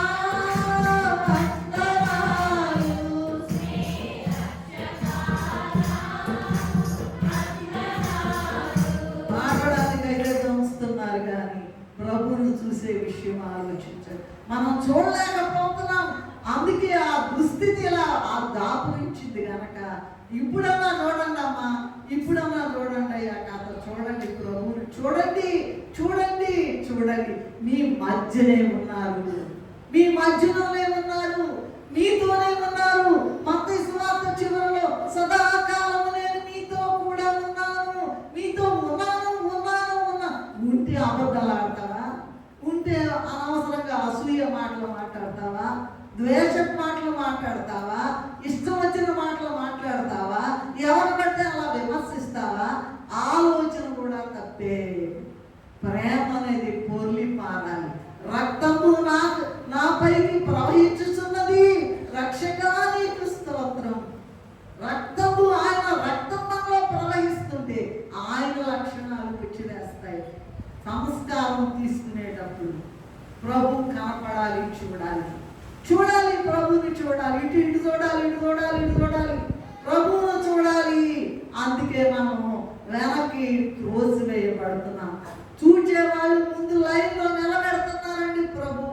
వందనాలు. మాట్లాడానికైతే గమనిస్తున్నారు కానీ ప్రభువును చూసే విషయం ఆలోచించారు. మనం చూడలేకపోతున్నాం. అందుకే ఆ దుస్థితి ఇలా ఆ దాపురించింది కనుక ఇప్పుడన్నా చూడండి అమ్మా, ఇప్పుడన్నా చూడండి అయ్యా, కథ చూడండి, ప్రభువుని చూడండి, చూడండి, చూడండి. మీ మధ్యనే ఉన్నారు, మీ మధ్యలోనే ఉన్నారు, మీతోనే ఉన్నారు. మత్తయి సువార్త చివరిలో సదాకాలము నేను మీతో కూడా ఉన్నాను, మీతో ఉన్నాను, ఉన్నాను, ఉన్నా. ఉంటే అబద్ధాలు ఆడతావా? ఉంటే అనవసరంగా అసూయ మాటలు మాట్లాడతావా? ద్వేషం మాటలు మాట్లాడతావా? ఇష్టం వచ్చిన మాటలు మాట్లాడతావా? ఎవరు పడితే అలా విమర్శిస్తావా? ఆలోచన కూడా తప్పే. ప్రేమ అనేది పొర్లి పారాలి. రక్తము నా పైకి ప్రవహించుతున్నది, రక్షకా నీకు స్తోత్రం. రక్తము ఆయన రక్తం మనలో ప్రవహిస్తుంటే ఆయన లక్షణాలు వచ్చివేస్తాయి. సంస్కారం తీసుకునేటప్పుడు ప్రభు కనపడాలి, చూడాలి, చూడాలి, ప్రభుని చూడాలి. ఇటు చూడాలి, ఇటు చూడాలి, ఇటు చూడాలి, ప్రభువును చూడాలి. అందుకే మనము వెనక్కి త్రోసివేయబడుతున్నాం. చూచే వాళ్ళు ముందు లైన్లో నిలబెడుతున్నారండి. ప్రభు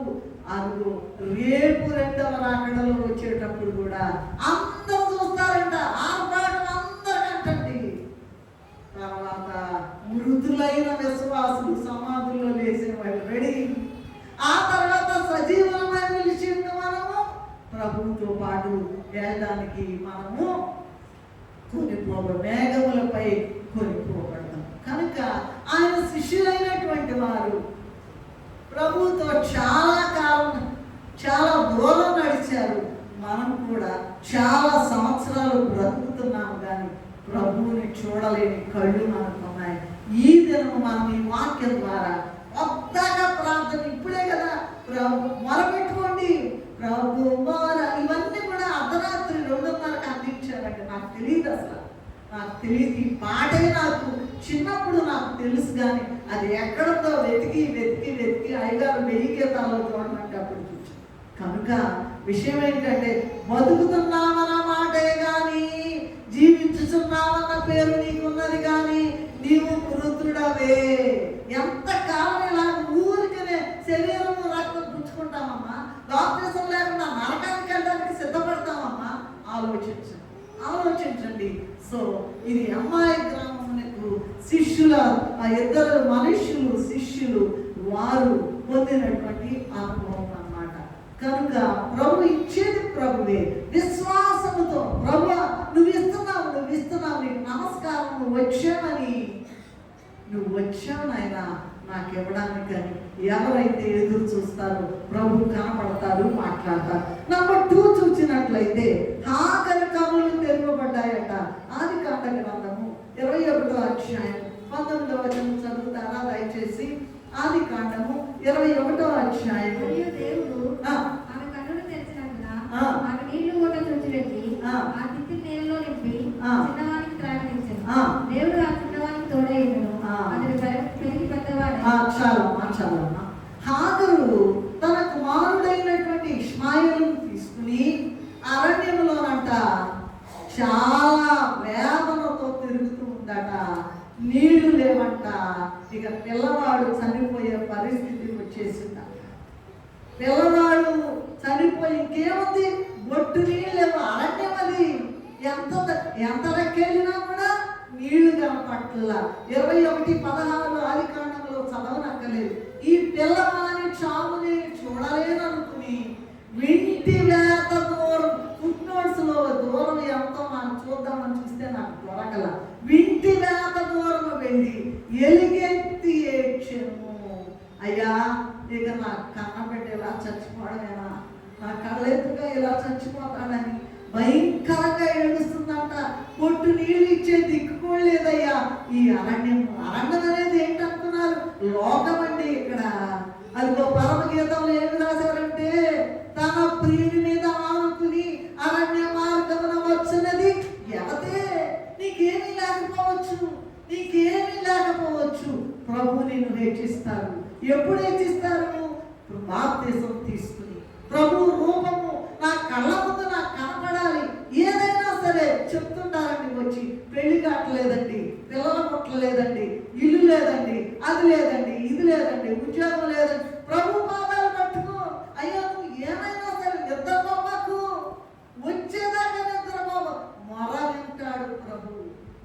అందుకు రేపు 2వ రాకడలో వచ్చేటప్పుడు కూడా అందరూ చూస్తారంట, ఆర్భాటం అందరికంటండి. తర్వాత మృదులైన విశ్వాసులు సమాధుల్లో లేచిన వాళ్ళు రెడీ. ఆ తర్వాత సజీవమైన నిలిచింది మనము ప్రభువుతో పాటు వెళ్ళడానికి మనము మేఘములపై కొనిపోబడతాం. కనుక ఆయన శిష్యులైనటువంటి వారు ప్రభువుతో చాలా కాలం, చాలా దూరం నడిచారు. మనం కూడా చాలా సంవత్సరాలు బ్రతుకుతున్నాము కానీ ప్రభువుని చూడలేని కళ్ళు మనకున్నాయి. ఈ దినం మనం ఈ వాక్యం ద్వారా కొత్తగా ప్రార్థన, ఇప్పుడే కదా ప్రభు మొరపెట్టుకోండి, ప్రభు మొర, ఇవన్నీ కూడా అర్ధరాత్రి 2:30కి అందించారండి. నాకు తెలియదు, అసలు నాకు తెలియదు. ఈ పాటే నాకు చిన్నప్పుడు నాకు తెలుసు కానీ అది ఎక్కడంతో వెతికి వెతికి వెతికి అయ్యగారు 1000 గీతాల్లో చూడమంటే అప్పుడు చూసి. కనుక విషయం ఏంటంటే బతుకుతున్నామన్న మాటే కానీ జీవించుతున్నామన్న పేరు నీకున్నది కానీ నీవు వృద్ధుడవే. ఎంతకాలం ఇలా ఊరికనే శరీరము రక్తం పుచ్చుకుంటామమ్మా? బాప్తిసం లేకుండా నరకానికి వెళ్ళడానికి సిద్ధపడతామమ్మా? ఆలోచించండి. సో ఇది అమ్మాయి గ్రామమునకు శిష్యుల ఆ 2 మనుష్యులు శిష్యులు వారు పొందినటువంటి అనుభవం అన్నమాట. కనుక ప్రభు ఇచ్చేది ప్రభువే. విశ్వాసముతో ప్రభు నువ్వు ఇస్తున్నావు, నీకు నమస్కారం, నువ్వు వచ్చావు నాయనా నాకు ఇవ్వడానికి అని ఎవరైతే ఎదురు చూస్తారో ప్రభు కనపడతారు, మాట్లాడతారు. నంబర్ 2 చూసినట్లయితే ఆఖరి కనులు తెరవబడ్డాయట. ఆదికాండ గ్రంథము 21వ అధ్యాయం 19వ వచనం చదువుతారా దయచేసి? ఆదికాండము 21వ అధ్యాయం. దేవుడు ఆమె కన్నులు తెరిచినందున ఆమె నీళ్లు కూడా చుచ్చిపెట్టి ఆ తిత్తి నీళ్ళలో నింపి చిన్నవానికి త్రాగనిచ్చాడు. దేవుడు ఆ చిన్నవానికి తోడైనను అతడు పెరిగి పెద్దవాడు. చాలమ్మా. హాగరు తన కుమారుడైనటువంటి ఇష్మాయేలును తీసుకుని అరణ్యంలోనంట చాలా వేదనతో తిరుగుతూ ఉందట. నీళ్లు లేవంట. ఇక పిల్లవాడు చనిపోయే పరిస్థితికి వచ్చేసింద. పిల్లవాడు చనిపోయి ఇంకేముంది, బొట్టు నీళ్ళు లేవు, అరణ్యం అది. ఎంత రెక్కెళ్ళినా కూడా నీళ్లు కనపట్ల. 21:16 ఆదికాండంలో చదవనక్కలేదు. ఈ పిల్లవాని చావుని చూడలేననుకో అయ్యా ఇక నా కన్నబెట్టి ఇలా చచ్చిపోవడమేనా, నా కళ్ళెత్తుగా ఇలా చచ్చిపోతాడని భయంకరంగా ఏడుస్తుందంట. పొట్టు నీళ్ళు ఇచ్చే దిక్కుకోలేదయ్యా. ఈ అరణ్యం అనేది ఏంటనుకున్నారు? లోకం అండి. ఇక్కడ అదిగో పరమగీతంలో ఏమి రాశారంటే, తన ప్రియుని మీద ఆనుకుని అరణ్య మార్గమున వచ్చినది ఎవతే. నీకేమీ లేకపోవచ్చు, ప్రభు నిన్ను హెచ్చిస్తారు. ఎప్పుడు హెచ్చిస్తారు? బాప్తిసం తీసుకుని. ప్రభు రూపము నా కళ్ళ ముందు నాకు కనపడాలి. ఏదైనా సరే చెప్తుంటారండి వచ్చి, పెళ్లి కావట్లేదండి, పిల్లలు పుట్టలేదండి, ఇల్లు లేదండి, అది లేదండి, ఇది లేదండి, ఉద్యోగం లేదండి. ప్రభు పాదాలు పట్టుకో. అయ్యో నువ్వు ఏమైనా సరే నిద్రపోకు, వచ్చేదాకా నిద్రపోవ. మొర వింటాడు ప్రభు.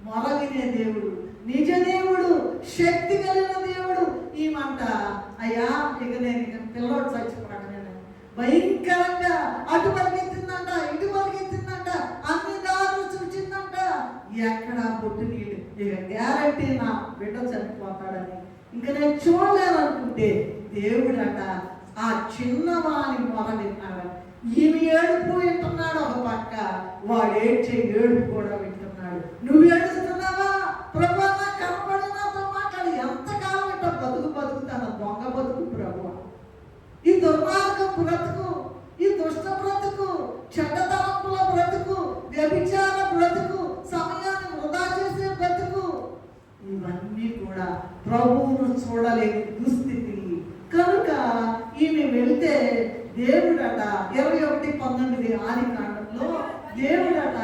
మొర వినే దేవుడు, నిజ దేవుడు, శక్తి కలిగిన దేవుడు. ఈ మాట అయ్యా ఇక నేను పిల్లోడు చచ్చిపోవడం భయంకరంగా అటు పరిగెత్తిందంట, ఇటు పరిగెత్తిందంట, అన్ని దారులు చూచిందంట. ఎక్కడ పొట్టు నీళ్ళు. ఇక గ్యారంటీ నా బిడ్డ చనిపోతాడని ఇంకా నేను చూడలేననుకుంటే దేవుడట ఆ చిన్నవాని మొర విన్నాడు. ఈమె ఏడుపు వింటున్నాడు ఒక పక్క, వాడు ఏడ్చే ఏడుపు కూడా వింటున్నాడు. నువ్వు ఏడుస్తున్నావా? ప్రభు నా కనపడి నాతో మాట్లాడి. ఎంతకాలం ఇట్ట బతుకుతాను దొంగ బతుకు ప్రభు, ఈ దుర్మార్గం బ్రతుకు, ఈ దుష్ట బ్రతుకు, చెడ్డతనంపుల బ్రతుకు, వ్యభిచార బ్రతుకు, సమయాన్ని వృధా చేసే బ్రతుకు, ఇవన్నీ కూడా ప్రభువును చూడలేని దుస్థితి. కనుక ఈమె వెళ్తే దేవుడట 21:19 ఆదికాండంలో దేవుడట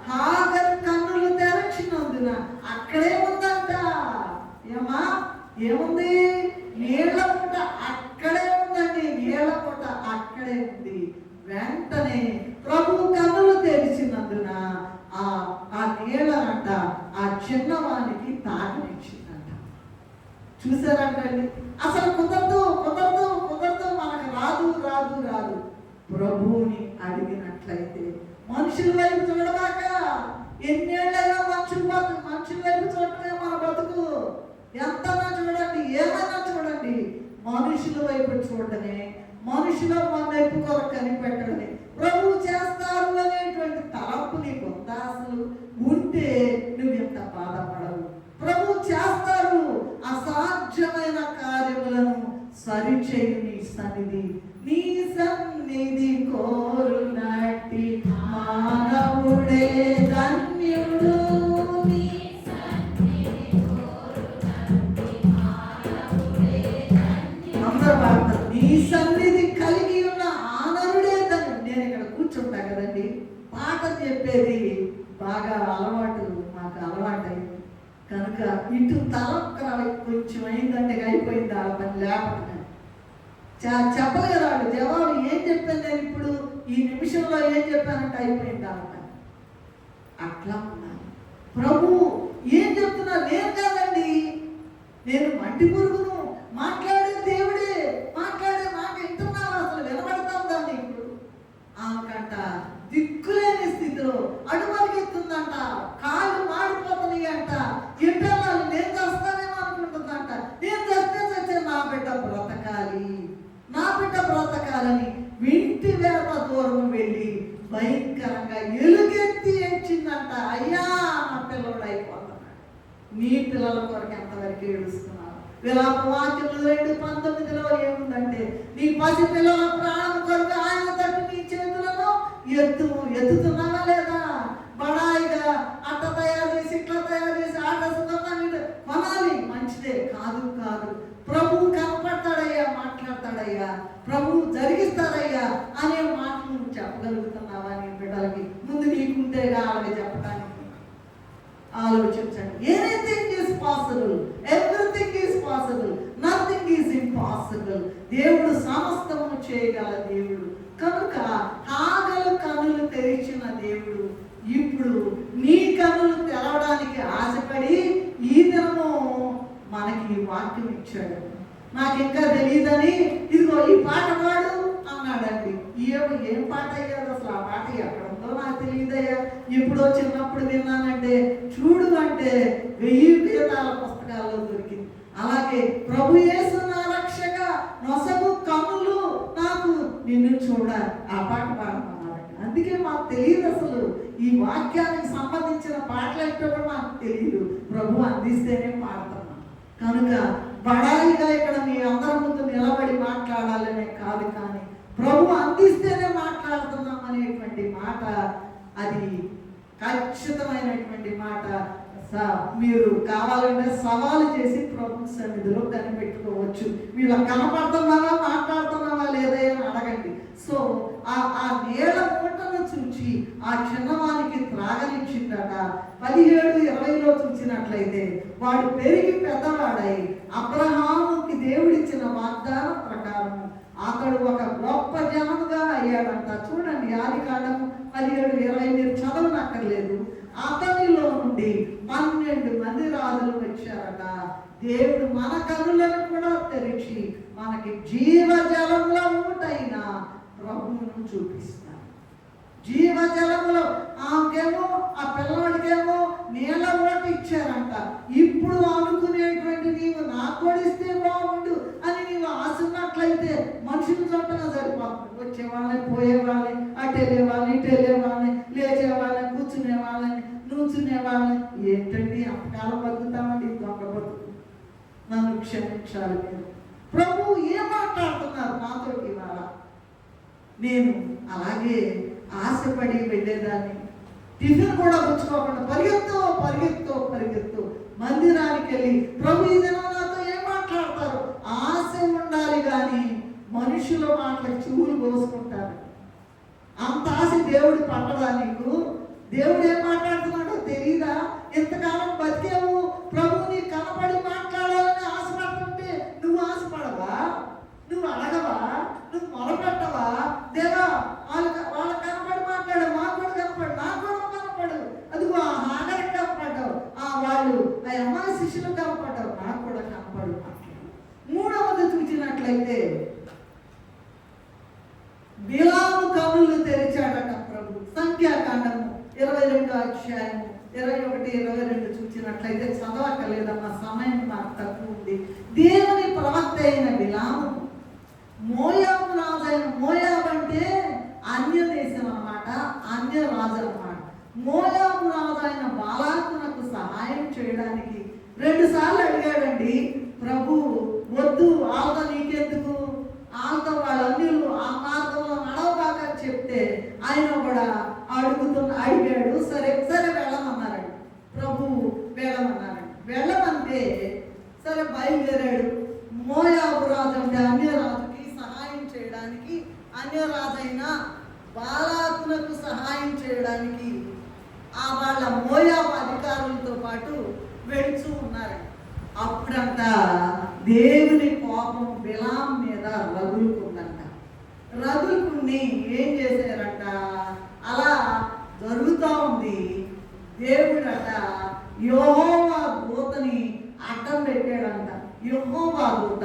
హాగరు కన్నులు తెరచినందున అక్కడే ఉందంట. ఏముంది? నీళ్ల పూట అక్కడే ఉందండి. నీళ్ల పూట అక్కడే ఉంది. వెంటనే ప్రభు కన్నులు తెరిచినందున ఆ నీళ్ళనంట ఆ చిన్నవానికి తాగనిచ్చిందంట. చూసారంటండి. అసలు కుదరదు మనకు రాదు. ప్రభువుని అడిగినట్లయితే మనుషుల వైపు చూడబాక. ఎన్నేళ్ళైనా మనుషుల వైపు చూడటమే మన బతుకు. ఎంతనా చూడండి, ఏమైనా చూడండి, మనుషుల వైపు చూడటమే, మనుషుల వైపు కొరకు కనిపెట్టడమే. ప్రభు చేస్తారు అనేటువంటి తలపు నీకు ఉందా? అసలు ఉంటే నువ్వు ఎంత బాధపడవు. ప్రభు చేస్తారు. అసాధ్యమైన కార్యములను సరిచేయు నీ సన్నిధి కోరునట్టి మానవుడే ధన్యుడు. నీ సన్నిధి కలిగి ఉన్న ఆనరుడే ధన్యుడు. నేను ఇక్కడ కూర్చుంటా కదండి, పాట చెప్పేది బాగా మాకు అలవాటైంది కనుక ఇటు తల కొంచెం అయిందంటే అయిపోయింది. ఆ పని లేకపోతే చెప్పలేరాడు జవాబు. ఏం చెప్పాను నేను ఇప్పుడు? ఈ నిమిషంలో ఏం చెప్పానంటే అయిపోయింది. ఆ పని అట్లా ఉన్నాను. ప్రభు ఏం చెప్తున్నా? నేను కాదండి, నేను మట్టి పురుగును. మాట్లాడే దేవుడే. మాట్లాడే మాట వింటున్నాను. అసలు వినబడతాం ఇప్పుడు. ఆమెకంట దిక్కులేని స్థితిలో అడుగుతుందంట, కాళ్ళు మాడిపోతున్నాయి అంట. ఇంటర్నాలు నేను చేస్తానేమో అనుకుంటుందంట. నేను చస్తే నా బిడ్డ బ్రతకాలని వింటి వేట దూరం వెళ్ళి భయంకరంగా ఎలుగెత్తి ఏడ్చిందంట. అయ్యా నా పిల్లడు అయిపోతున్నాడు. నీ పిల్లల కొరకు ఎంతవరకు ఏడుస్తున్నావు? విలాపవాక్యములు 2:19 ఏముందంటే, నీ పసి పిల్లల ప్రాణం కొరకు ఆయన తట్టు నీ చేతులను ఎత్తుతున్నావా లేదా? బడాయిగా అట్ట తయారు చేసి ఇట్లా తయారు చేసి ఆట కొనాలి, మంచిదే. కాదు ప్రభు కనపడతాడయ్యా, మాట్లాడతాడయ్యా, ప్రభు జరిగిస్తాడయ్యా అనే మాటలు నువ్వు చెప్పగలుగుతున్నావా నీ బిడ్డలకి? ముందు నీకుంటే వాళ్ళకి చెప్పడానికి ఆలోచించండి. Anything is possible, everything is possible, nothing is impossible. దేవుడు సమస్తము చేయగల దేవుడు. కనుక ఆగలు కన్నులు తెరిచిన దేవుడు ఇప్పుడు నీ కన్నులు తెరవడానికి ఆశపడి ఈ దినము మనకి వాక్యం ఇచ్చాడు. నాకు ఇంకా తెలియదని ఇదిగో ఈ పాట పాడు అన్నాడండి. ఏం పాట అయ్యారు? అసలు ఆ పాట ఎక్కడ ఉందో నాకు తెలియదయ్యా. ఎప్పుడో చిన్నప్పుడు విన్నానంటే చూడు అంటే 1000 గీతాల పుస్తకాల్లో దొరికింది. అలాగే ప్రభు యేసు నా రక్షక నొసగు కన్నులు నాకు నిన్ను చూడాలి. ఆ పాట పాడుతున్నారండి. అందుకే మాకు తెలియదు అసలు ఈ వాక్యానికి సంబంధించిన పాటలు ఏంటో కూడా మాకు తెలియదు. ప్రభు అందిస్తేనే పాడుతున్నాం. కనుక బడాయిగా ఇక్కడ మీ అందరి ముందు నిలబడి మాట్లాడాలనే కాదు, కానీ ప్రభు అందిస్తేనే మాట్లాడుతున్నాం అనేటువంటి మాట అది ఖచ్చితమైనటువంటి మాట. మీరు కావాలంటే సవాలు చేసి ప్రభు సన్నిధిలో కనిపెట్టుకోవచ్చు. వీళ్ళు కనపడుతున్నావా, మాట్లాడుతున్నావా లేదా అని అడగండి. సో ఆ నేల మూటను చూచి ఆ చిన్నవానికి త్రాగనిచ్చిందట. 17:20లో చూసినట్లయితే వాడు పెరిగి పెద్దవాడై అబ్రహాముకి దేవుడిచ్చిన వాగ్దానం ప్రకారం అతడు ఒక గొప్ప జనముగా అయ్యాడంట. చూడండి, ఆదికాండం 17:20 మీరు చదవనక్కర్లేదు. అతనిలో నుండి 12 మంది రాజులు వచ్చారట. దేవుడు మన కన్నులను కూడా తెరిచి మనకి జీవజలముల ఊటైన ప్రభువును చూపిస్తాడు. జీవజలములో ఆమెకేమో ఆ పిల్లవాడికేమో నీళ్ళ ఊట ఇచ్చారంట. ఇప్పుడు అనుకునేటువంటి నీవు నా కొడిస్తే బాగుండు అని నీవు ఆశన్నట్లయితే మనుషులు చోటగా సరిపోతుంది. వచ్చేవాళ్ళని, పోయేవాళ్ళని, అటు వెళ్ళేవాళ్ళని, ఇటు వెళ్ళేవాళ్ళని, లేచేవాళ్ళని, కూర్చునే వాళ్ళని, నుంచునే వాళ్ళని. ఏంటండి అంతకాలం బతుకుతామండి దొంగ బతుకు. నన్ను క్షమించాలి మీరు. ప్రభు ఏం మాట్లాడుతున్నారు నాతోటి ఇవాళ? నేను అలాగే ఆశపడి వెళ్ళేదాన్ని. టిఫిన్ కూడా పుచ్చుకోకుండా పరిగెత్తు మందిరానికి వెళ్ళి ప్రభు ఈ దినం నాతో ఏం మాట్లాడతారు? ఆశ ఉండాలి, కానీ మనుషుల మాటలకు చెవులు కోసుకుంటారు. అంత ఆశ దేవుడు పట్టదా నీకు? దేవుడు ఏం మాట్లాడుతున్నాడో తెలీదా? ఇంతకాలం బతికేవు, ప్రభు నీ కనపడి మాట్లాడాలని ఆశపడుతుంటే నువ్వు ఆశపడవా? నువ్వు అడగవా? నువ్వు మొరపెట్టవా? దేవా వాళ్ళ కనపడి మాట్లాడు, మాకు కూడా కనపడు, నాకు కూడా కనపడు. అదిగో ఆ హాగరికి కనపడ్డావు, వాళ్ళు ఆ అమ్మాయి శిష్యులు కనపడ్డావు, నాకు కూడా కనపడు. మూడవది చూసినట్లయితే బిలాము కన్నులు తెరిచాడట ప్రభు. సంఖ్యాకాండము 22:21-22 చూసినట్లయితే చదవక్కర్లేదమ్మా, సమయం నాకు తక్కువ ఉంది. దేవుని ప్రవక్త అయిన బిలాము మోయాబు రాజైన, మోయాబు అంటే అన్య దేశం అన్నమాట, అన్య రాజు అన్నమాట. మోయాబు రాజైన బాలాకునకు సహాయం చేయడానికి 2 సార్లు అడిగాడండి ప్రభు. వద్దు, ఆల్త నీకెందుకు, ఆల్త వాళ్ళ అన్యులు ఆ మార్గంలో నడవబాగా చెప్తే ఆయన కూడా అడిగాడు. సరే వెళ్ళమన్నారండి ప్రభు, వెళ్ళమంటే సరే బయలుదేరాడు. మోయాబు రాజు అంటే అన్యరాజుకి సహాయం చేయడానికి, అన్యరాజైన బాలాకునకు సహాయం చేయడానికి వాళ్ళ మోయాబు అధికారులతో పాటు వెళుతూ ఉన్నారు. అప్పుడంట దేవుని కోపం బిలాం మీద రగులుకుందంట. రగులుకుని ఏం చేశారంట, అలా జరుగుతూ ఉంది. దేవుడట యెహోవా దూతని అడ్డం పెట్టాడంట. యెహోవా దూత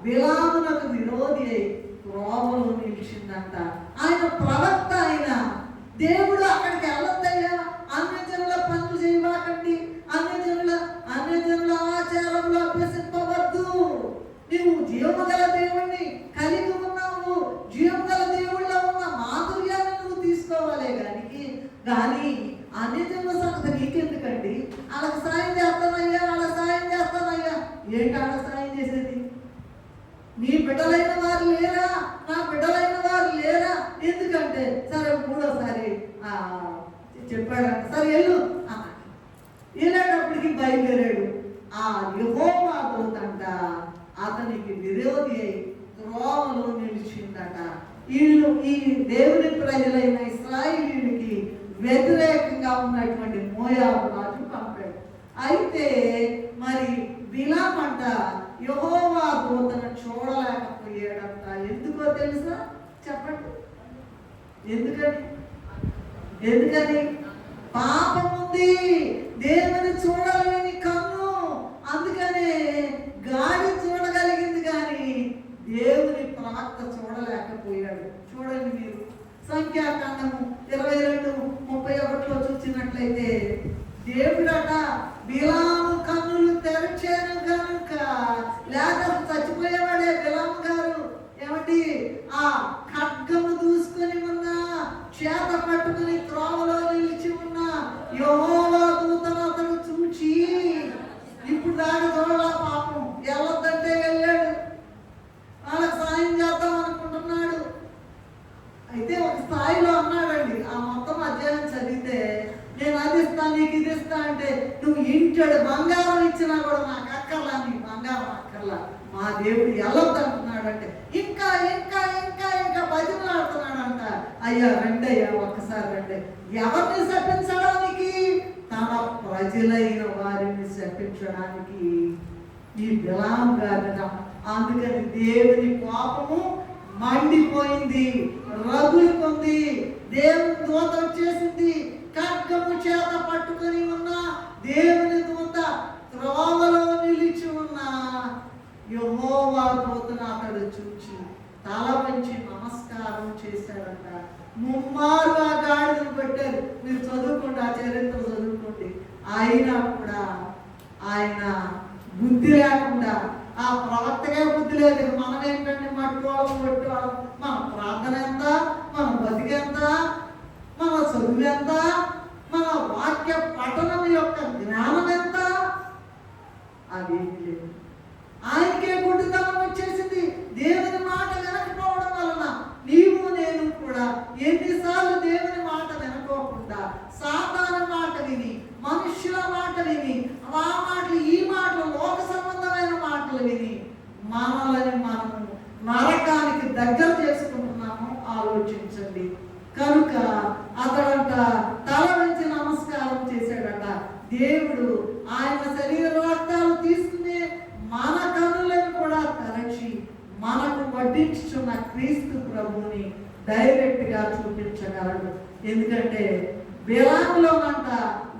బిలామునకు విరోధి అయి త్రోవలో నిలిచిందంట. ఆయన ప్రవక్త అయిన దేవుడు అక్కడికి వెళ్ళొద్దయ్యా, అన్యజనుల పనులు చేయబాకండి, అన్యజనుల ఆచారంలో అభ్యసింపవద్దు. నువ్వు జీవగల దేవుణ్ణి కలిగి ఉన్నావు, జీవగల దేవుళ్ళలో ఉన్న మాధుర్యాన్ని నువ్వు తీసుకోవాలే కానీ అన్యజనుల సంగతి నీకెందుకండి? వాళ్ళకి సాయం చేస్తానయ్యా, ఏంటి వాళ్ళ సాయం చేసేది? నీ బిడ్డలైన వారు లేరా, నా బిడ్డలైన వారు లేరా? ఎందుకంటే సరే 3వసారి చెప్పాడంట, సరే వెళ్ళు వెళ్ళేటప్పటికి బయలుదేరాడు. ఆ యెహోవా దూతంట అతనికి విరోధి అయి త్రోవలో నిలిచిందట. వీళ్ళు ఈ దేవుని ప్రజలైన ఇశ్రాయేలీయులకి వ్యతిరేకంగా ఉన్నటువంటి మోయాబు రాజు పంపాడు. అయితే మరి బిలాం అంట యెహోవా దూతను చూడలేకపోయాడంట. ఎందుకో తెలుసా? చెప్పండి. ఎందుకని? పాపం ఉంది, దేవుని చూడలేని కన్ను. అందుకనే గాడి చూడగలిగింది కానీ దేవుని ప్రవక్త చూడలేకపోయాడు. చూడండి మీరు సంఖ్యాకాండము 22:31 చూసినట్లయితే దేవుడట బిలాము కన్నులు తెరచాను కనుక, లేక చచ్చిపోయేవాడే బిలాము గారు ఏమండి ఆ ఖడ్గము దూసుకొని ఉన్న, చేత పట్టుకుని త్రోవలో నిలిచి ఉన్న యెహోవా దూతను అతను చూచి, ఇప్పుడు దాకా చూడాల పాపం, వెళ్ళొద్దంటే వెళ్ళాడు, వాళ్ళకి సాయం చేద్దాం అనుకుంటున్నాడు. అయితే ఒక స్థాయిలో అన్నాడండి, ఆ మొత్తం అధ్యాయం చదివితే, నేను అది ఇస్తా నీకు ఇది ఇస్తా అంటే, నువ్వు ఇంటాడు బంగారం ఇచ్చినా కూడా నాకు అక్కర్లా, నీకు బంగారం అక్కర్లా, మా దేవుడు వెళ్ళొద్దు అంటున్నాడంటే ఇంకా ఇంకా ఇంకా ఇంకా బతిమలాడుతున్నాడంట. అయ్యా రండి అయ్యా ఒక్కసారి రండి. ఎవరిని శపించడానికి? తన ప్రజలైన వారిని శపించడానికి ఈ బిలాము గారిన. అందుకని దేవుని కోపము మండిపోయింది, రగులుకుంది. దేవుని దూత వచ్చేసింది, ఖడ్గము చేత పట్టుకొని ఉన్న దేవుని దూత త్రోవలో నిలిచి ఉన్న యెహోవా దూతను అతడు చూచి తల వంచి నమస్కారం చేశాడంట. ముమ్మారు ఆ గాడిదను పెట్టారు. మీరు చదువుకోండి, ఆ చరిత్ర చదువుకోండి. అయినా కూడా ఆయన బుద్ధి లేకుండా, ఆ ప్రవక్తగా బుద్ధి లేదు. మనం ఏంటంటే మట్టుకోవడం కొట్టుకోవడం, మన ప్రార్థన ఎంత, మన బతికెంత, మన చదువు ఎంత, మన వాక్య పఠనం యొక్క జ్ఞానం ఎంత, అదేమి లేదు. ఆయనకే గుడ్డితనం వచ్చేసింది. దేవుని మాట వినకపోవడం వలన నీవు నేను కూడా ఎన్నిసార్లు దేవుని మాట వినుకోకుండా సాతాను మాట విని, మనుష్యుల మాట విని, ఆ మాటలు ఈ మాటలు లోక సంబంధమైన మాటలు విని మనల్ని మనము నరకానికి దగ్గర చేసుకుంటున్నాము. ఆలోచించండి. కనుక అతడంట తల వంచి నమస్కారం చేశాడట. దేవుడు ఆయన శరీర రక్తాలు తీసుకునే మన కన్నులను కూడా తరచి మనకు వడ్డించుచున్న క్రీస్తు ప్రభువుని డైరెక్ట్ గా చూపించగలడు. ఎందుకంటే బిలాములోనంట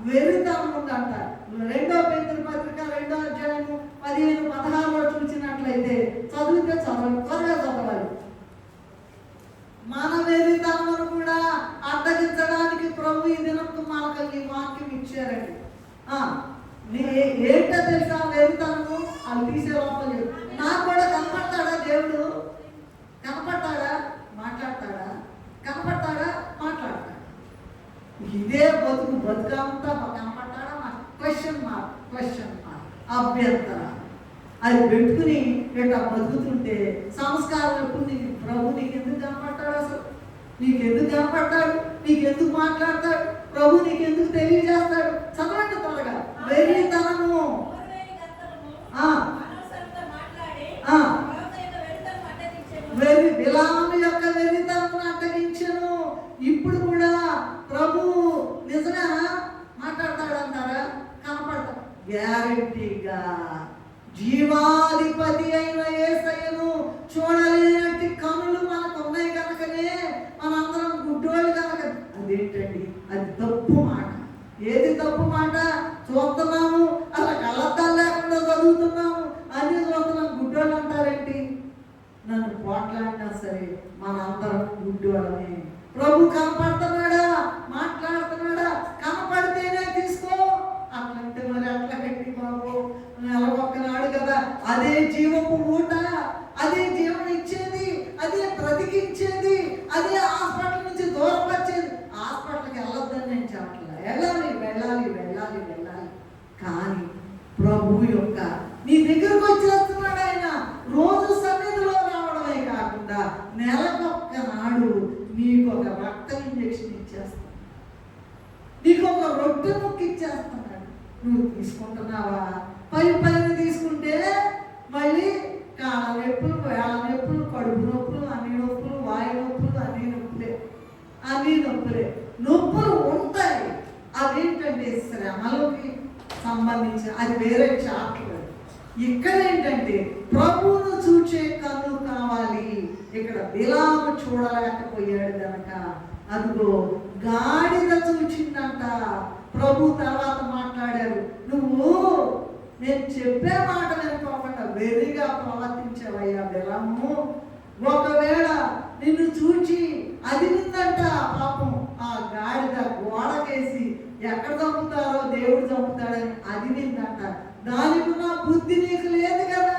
వెరితనం ఉందంట. 2 పేతురు పత్రిక 2వ అధ్యాయము 15-16 చూసినట్లయితే చదివితే త్వరగా చదవాలి. మన వెరితనమును కూడా అడ్డగించడానికి ప్రభు ఈ దినంకు మనకు ఈ వాక్యం ఇచ్చారండి. ఏంటో తెలుసా వెరితనము? అది తీసే లోపల నాకు కూడా కనపడతాడా దేవుడు? కనపడతాడా? మాట్లాడతాడా? కనపడతాడా? మాట్లాడతాడా? ఇదే బతుకంతా కనపడతాడా? క్వశ్చన్ మార్క్ అభ్యంతర అది పెట్టుకుని ఇట్లా బతుకుతుంటే సంస్కారం ఎప్పుడు నీకు ప్రభు నీకు ఎందుకు కనపడతాడు? అసలు నీకెందుకు కనపడతాడు? నీకెందుకు మాట్లాడతాడు? ప్రభు నీకెందుకు తెలియజేస్తాడు? చదవండి త్వరగా. వెర్రితనము బిలాము యొక్క వెర్రితనమును అడ్డగించెను. ఇప్పుడు కూడా ప్రభు నిజంగా మాట్లాడతాడంటారా? కనపడతాడు. గ్యారెంటీగా జీవాధిపతి అయిన యేసయ్యను చూడలేనట్టి కనులు మనకు ఉన్నాయి కనుకనే మనందరం గుడ్డోళ్ళు కనుక. అదేంటండి? అది తప్పు మాట. ఏది తప్పు మాట? చూస్తున్నాము, అలా కళ్ళద్దాలు లేకుండా చదువుతున్నాము, అన్ని చూస్తున్నాం, గుడ్డోళ్ళు అంటారేంటి? నన్ను పోట్లాడినా సరే మనందరం గుడ్డోళ్ళమే. ప్రభు కనపడుతున్నాడా? మాట్లాడుతున్నాడా? కనపడితేనే తీసుకో. అట్లంటే మరి అట్లా పెట్టి బాబు నెలకొక్కనాడు కదా. అదే జీవపు ఊట, అదే జీవం ఇచ్చేది, అదే బ్రతికించేది, అదే హాస్పిటల్ నుంచి దూరం వచ్చేది. హాస్పిటల్కి వెళ్ళొద్దని నేను చెప్పట్లా, వెళ్ళాలి వెళ్ళాలి వెళ్ళాలి వెళ్ళాలి. కానీ ప్రభు యొక్క నీ దగ్గరకు వచ్చేస్తున్నాడు ఆయన. రోజు సన్నిధిలో రావడమే కాకుండా నెలకొక్క నాడు నీకు ఒక రక్త ఇంజెక్షన్ ఇచ్చేస్తాడు, నీకు ఒక రొట్టె ముక్క ఇచ్చేస్తున్నాడు. నువ్వు తీసుకుంటున్నావా? పైన తీసుకుంటే మళ్ళీ కాళ్ళ నొప్పులు, వేళ నొప్పులు, కడుపు నొప్పులు, అన్ని నొప్పులు, వాయు నొప్పులు, అన్ని నొప్పులే. నొప్పులు ఉంటాయి. అదేంటంటే శ్రమలకి సంబంధించి అది వేరే చాప్టర్. ఇక్కడ ఏంటంటే ప్రభువును చూచే కన్ను కావాలి. ఇక్కడ బిలాము చూడలేకపోయాడు కనుక అదిగో గాడిద చూచిందంట. ప్రభు తర్వాత మాట్లాడారు, నువ్వు నేను చెప్పే మాట వినుకోకుండా వెర్రిగా ప్రవర్తించావయ్యా బిలాము. ఒకవేళ నిన్ను చూచి అది నిందంట పాపం ఆ గాడిద గోడకేసి ఎక్కడ చంపుతారో దేవుడు చంపుతాడని అది నిందంట. దానికి ఉన్న బుద్ధి నీకు లేదు కదా,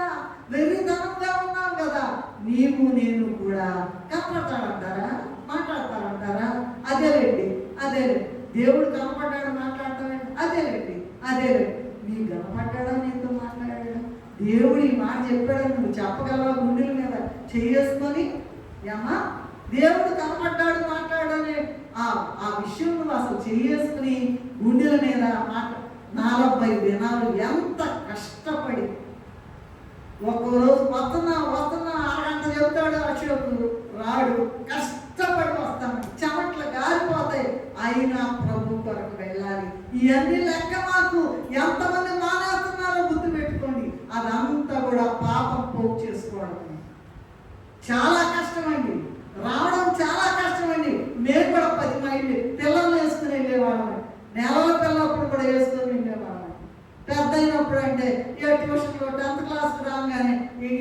వెర్రితనంగా ఉన్నావు కదా. నీవు నేను కూడా కనపడతాడంటారా, మాట్లాడతాడంటారా? అదేలేండి. దేవుడు కనపడ్డాడు మాట్లాడతాడు, అదేలేండి. నీకు కనపడ్డాడా, నీతో మాట్లాడాడా? దేవుడు ఈ మాట చెప్పాడని నువ్వు చెప్పగలవా? గుండెల మీద చేసుకొని ఏమా దేవుడు కనపడ్డాడు మాట్లాడని ఆ విషయం నువ్వు అసలు చేసుకుని గుండెల మీద మాట 40 దినాలు ఎంత కష్టపడి, ఒక్కరోజు వస్తున్నా అరగంట చెబుతాడు, అశోకు రాడు, కష్టపడి వస్తాను, చెమట్లు గారిపోతాయి, అయినా ప్రభు కొరకు వెళ్ళాలి. ఇవన్నీ లెక్క మాకు ఎంతమంది మానేస్తున్నారో గుర్తు పెట్టుకోండి. అదంతా కూడా పాపం పోగు చేసుకోవడం చాలా కష్టమండి, రావడం చాలా కష్టమండి. మేము కూడా 10 మైళ్ళు పిల్లలు వేసుకుని వెళ్ళేవాళ్ళం, నెలల పిల్లప్పుడు కూడా వేసుకొని వెళ్ళేవాళ్ళం. పెద్ద అయినప్పుడు అంటే ట్యూషన్లో 10th క్లాస్కి రాగానే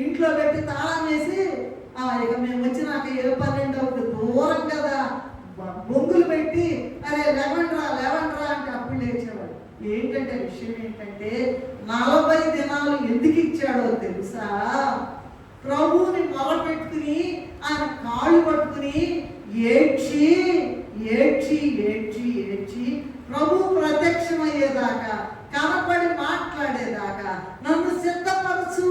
ఇంట్లో పెట్టి తాళం వేసి ఇక మేము వచ్చినాక 12 అవుతుంది, దూరం కదా, బొంగులు పెట్టి అరే లెవెండ్రా అంటే అప్పుడు లేచేవాడు. ఏంటంటే విషయం ఏంటంటే 40 దినాలు ఎందుకు ఇచ్చాడో తెలుసా? ప్రభువుని మొదలుపెట్టుకుని ఆయన కాళ్ళు పట్టుకుని ఏడ్చి ప్రభు ప్రత్యక్షమయ్యేదాకా, కనపడి మాట్లాడేదాకా నన్ను సిద్ధపరచు,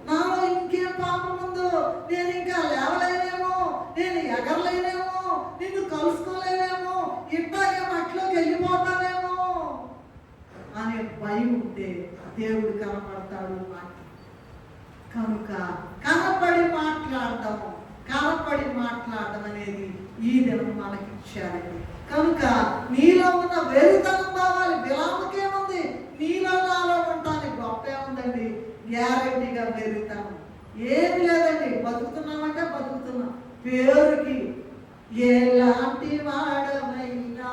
నాలో ఇంకేం పాపం ఉందో, నేను ఇంకా లేవలేనేమో, నేను ఎగరలేనేమో, నిన్ను కలుసుకోలేనేమో, ఇట్లాగే మట్లోకి వెళ్ళిపోతానేమో అనే భయం ఉంటే దేవుడు కనపడతాడు. కనుక కనపడి మాట్లాడడం అనేది ఈ దినం మనకి ఇచ్చారండి. కనుక నీలో ఉన్న వెలుతనం కావాలి. బిలాముకేముంది? నీలో నాలో ఉంటానికి గొప్ప ఏముందండి? గ్యారంటీగా వెలుతనం ఏమి లేదండి. బతుకుతున్నామంటే బతుకుతున్నాం, పేరుకి. ఎలాంటి వాడమైనా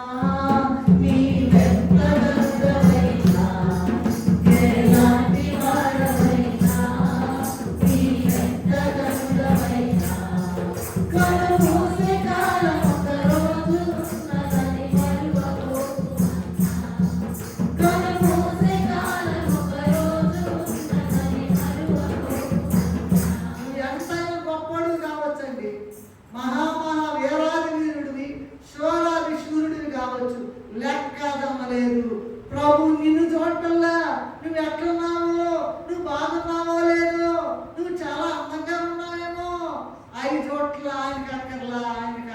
లెక్కదమ్మలేదు. ప్రభు నిన్ను చూడటంలా, నువ్వు ఎట్లున్నావో, నువ్వు బాగున్నావో లేదో, నువ్వు చాలా అందంగా ఉన్నావేమో, 5 చోట్ల ఆయనకి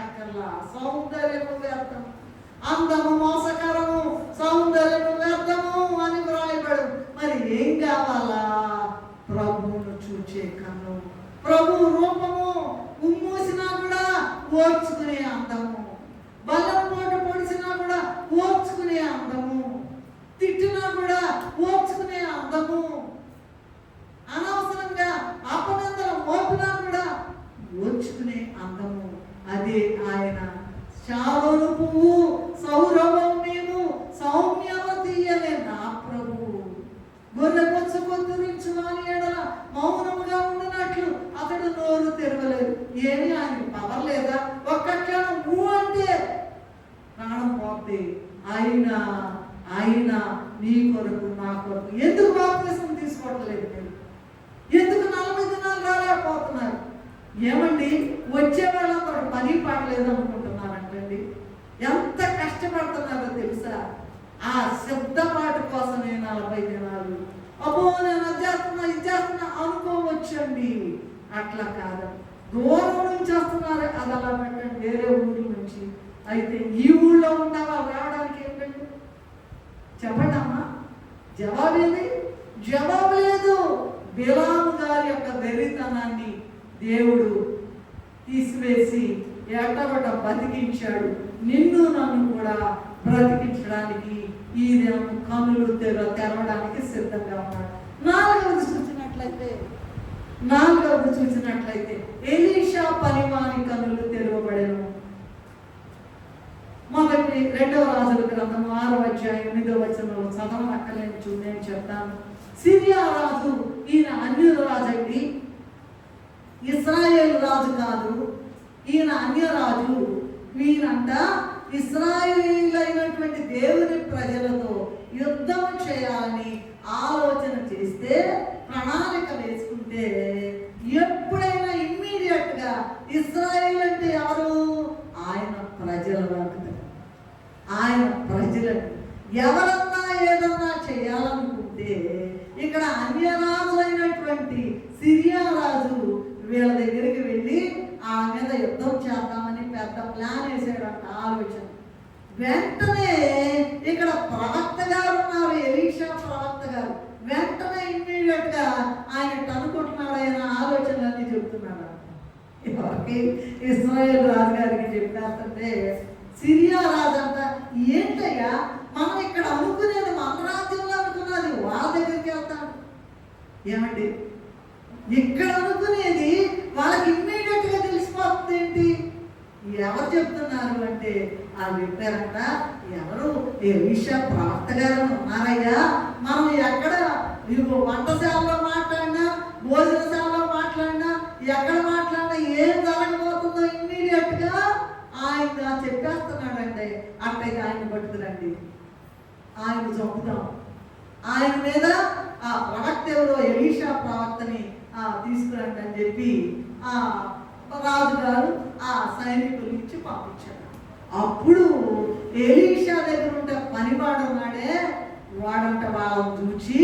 అక్కర్లా. సౌందర్యము వ్యర్థం, అందము మోసకరము, సౌందర్యము వ్యర్థము అని వ్రాయబడు. మరి ఏం కావాలా? ప్రభువును చూచే కన్ను, ప్రభు రూపము. ఉమ్మూసినా కూడా ఓర్చుకునే అందము, బలం పోటు పొడిచినా కూడా ఓర్చుకునే అందము, తిట్టినా కూడా ఓర్చుకునే అందము, అనవసరంగా అపనిందలు మోపినా కూడా ఓర్చుకునే అందము. అదే ఆయన. శాలోను పువ్వు సౌరభం నేను, సౌమ్యవతి అనే నా ప్రభు. గొర్రె పొచ్చు కొద్దురించు వాని ఎడల మౌనముగా ఉండినట్లు అతడు నోరు తెరవలేదు. ఏమి ఆయన పవర్ లేదా? ఒక్క క్షణం నువ్వు అంటే ప్రాణం పోతే ఆయన నీ కొరకు నా కొరకు ఎందుకు బాప్తిసం తీసుకోవట్లేదు? మీరు ఎందుకు 40 దినాలు రాలేకపోతున్నారు? ఏమండి, వచ్చే వాళ్ళందరూ పని పాటలేదు అనుకుంటున్నారంటండి. ఎంత కష్టపడుతున్నారో తెలుసా? ఆ శబ్దపాటు కోసమే 40 దినాలు. అబ్బో నేను అది చేస్తున్నా అనుకోవచ్చండి. అట్లా కాదు, దూరం నుంచి వస్తున్నారు, అది అలా పెట్టండి, వేరే ఊరి నుంచి. అయితే ఈ ఊళ్ళో ఉన్న వాళ్ళు రావడానికి ఏంటండి? చెప్పండి అమ్మా, జవాబు లేదు. బిలాము గారి యొక్క వెర్రితనాన్ని దేవుడు తీసివేసి ఎట్టబడ్డ బతికించాడు. నిన్ను నన్ను కూడా బ్రతికించడానికి ఈ దినం కన్నులు తెరవడానికి సిద్ధంగా ఉన్నాడు. నాలుగవది చూసినట్లయితే ఎలీషా పనివాని కన్నులు తెరవబడెను. 2వ రాజుల గ్రంథం 6వ అధ్యాయం 8వ వచనంలో చదవనక్కలేని నేను చెప్తాను. సిరియా రాజు, ఈయన అన్యుల రాజు అండి, ఇస్రాయేల్ రాజు కాదు, ఈయన అన్యరాజు. వీరంట ఇశ్రాయేలీయులైనటువంటి దేవుని ప్రజలతో యుద్ధం చేయాలని ఆలోచన చేస్తే, ప్రణాళిక వేసుకుంటే, ఎప్పుడైనా ఇమ్మీడియట్ వీళ్ళ దగ్గరికి వెళ్ళి ఆ మీద యుద్ధం చేద్దామని పెద్ద ప్లాన్ వేసాడంట ఆలోచన. వెంటనే ఇక్కడ ప్రవక్త గారు ఉన్నారు, ఎలీషా ప్రవక్త గారు. వెంటనే ఇమ్మీడియట్ గా ఆయన అనుకుంటున్నాడు, ఆయన ఆలోచనలన్నీ చెప్తున్నాడు. ఇశ్రాయేల్ రాజు గారికి చెప్పేస్తుంటే సిరియా రాజు అంట, ఏంటయ్యా మనం ఇక్కడ అనుకునేది మన రాజ్యంలో అనుకున్నది వాళ్ళ దగ్గరికి వెళ్తాడు. ఏమండి ఇక్కడ అనుకునేది వాళ్ళకి ఇమ్మీడియట్ గా తెలిసిపోతుంది. ఏంటి ఎవరు చెప్తున్నారు అంటే వాళ్ళు చెప్పారంట, ఎవరు ఎలీషా ప్రవక్త గారు ఉన్నారయ్యా, మనం ఎక్కడ వంటశాలలో మాట్లాడినా భోజనశాలలో మాట్లాడినా ఎక్కడ మాట్లాడినా ఏం జరగబోతుందో ఇమ్మీడియట్ గా ఆయన చెప్పేస్తున్నాడండి. అట్టయితే ఆయన పట్టుకురండి, ఆయన చంపుతాం, ఆయన మీద ఆ ప్రవక్త ఎవరో ఎలీషా ప్రవక్తని తీసుకురండి అని చెప్పి రాజుగారు ఆ సైనికులు ఇచ్చి పంపించాడు. అప్పుడు ఎలీషా దగ్గర ఉంటే పనివాడు ఉన్నాడే, వాడంట వాళ్ళని చూచి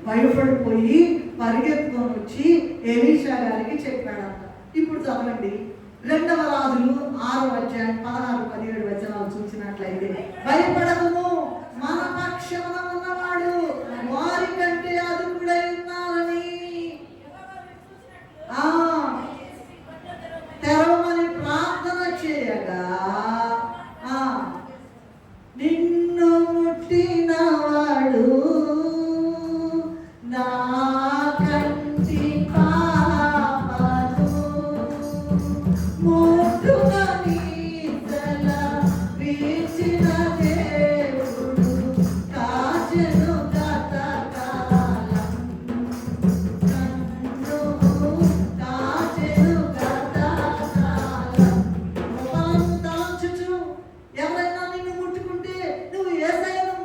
భయపడిపోయి పరిగెత్తుకొని వచ్చి ఎలీషా గారికి చెప్పాడంట. ఇప్పుడు చదవండి 2వ రాజులు 6వ అధ్యాయం 16-17 వచనాలు చూసినట్లయితే, భయపడము, మన పక్షమున ఉన్నవాడు వారి కంటే అదుపుడై ఉన్నారని తెరవమని ప్రార్థన చేయగా, నిన్ను ముట్టినవాడు నా కంటి పాపను ముట్టునని వీచిన దేవుడు కాచెను గతకాలం, కాచెను గతకాలం. తలంచుచు ఎవరైనా నిన్ను ముట్టుకుంటే నువ్వు యేసయ్యను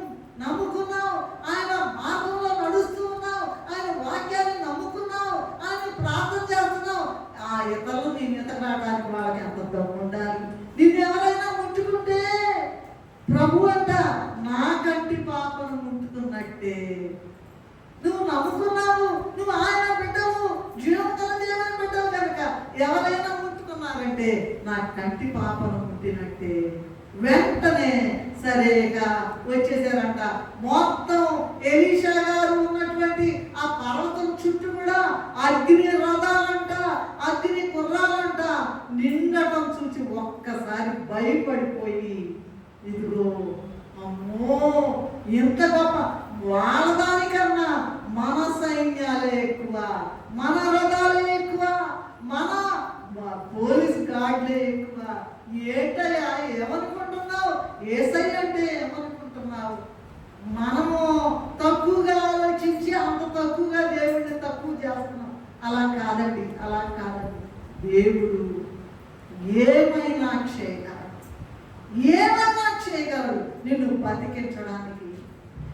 నమ్ముకున్నావు, ఆయన మార్గంలో నడుస్తూ ఉన్నావు, ఆయన వాక్యాన్ని నమ్ముకున్నావు, ఆయన ప్రార్థన చేస్తున్నావు, ఆ ఇతరులు నీ ఎతకడానికి వాళ్ళకి ఎంత దమ్ము ఉండాలి. నిన్ను ఎవరైనా ముట్టుకుంటే ప్రభు అంట నా కంటి పాపను ముట్టుకున్నట్టే. నువ్వు నమ్ముకున్నావు, నువ్వు ఆయన బిడ్డవు, జీవంతల దేవుని బిడ్డవు కనుక ఎవరైనా ముట్టుకున్నారంటే నా కంటి పాపను ముట్టినట్టే. వెంటనే సరేగా వచ్చేసారంట. మొత్తం ఎలీషా గారు ఉన్నటువంటి ఆ పర్వతం చుట్టూ కూడా అగ్ని రథాలంట, అగ్ని గుర్రాలంట నిండటం చూసి ఒక్కసారి భయపడిపోయి, ఇదిగో అమ్మో ఎంత గొప్ప, వాళ్ళ దానికన్నా మన సైన్యాలే ఎక్కువ, మన రథాలే ఎక్కువ, మన పోలీస్ గార్డులే ఎక్కువ. ఏంటయ్యా ఏమనుకుంటున్నావు, యేసయ్య అంటే ఏమనుకుంటున్నావు? మనము తక్కువగా ఆలోచించి అంత తక్కువగా దేవుడిని తక్కువ చేస్తున్నాం. అలా కాదండి, అలా కాదండి. దేవుడు ఏమైనా చేయగలడు, ఏమైనా చేయగలడు. నిన్ను బతికించడానికి,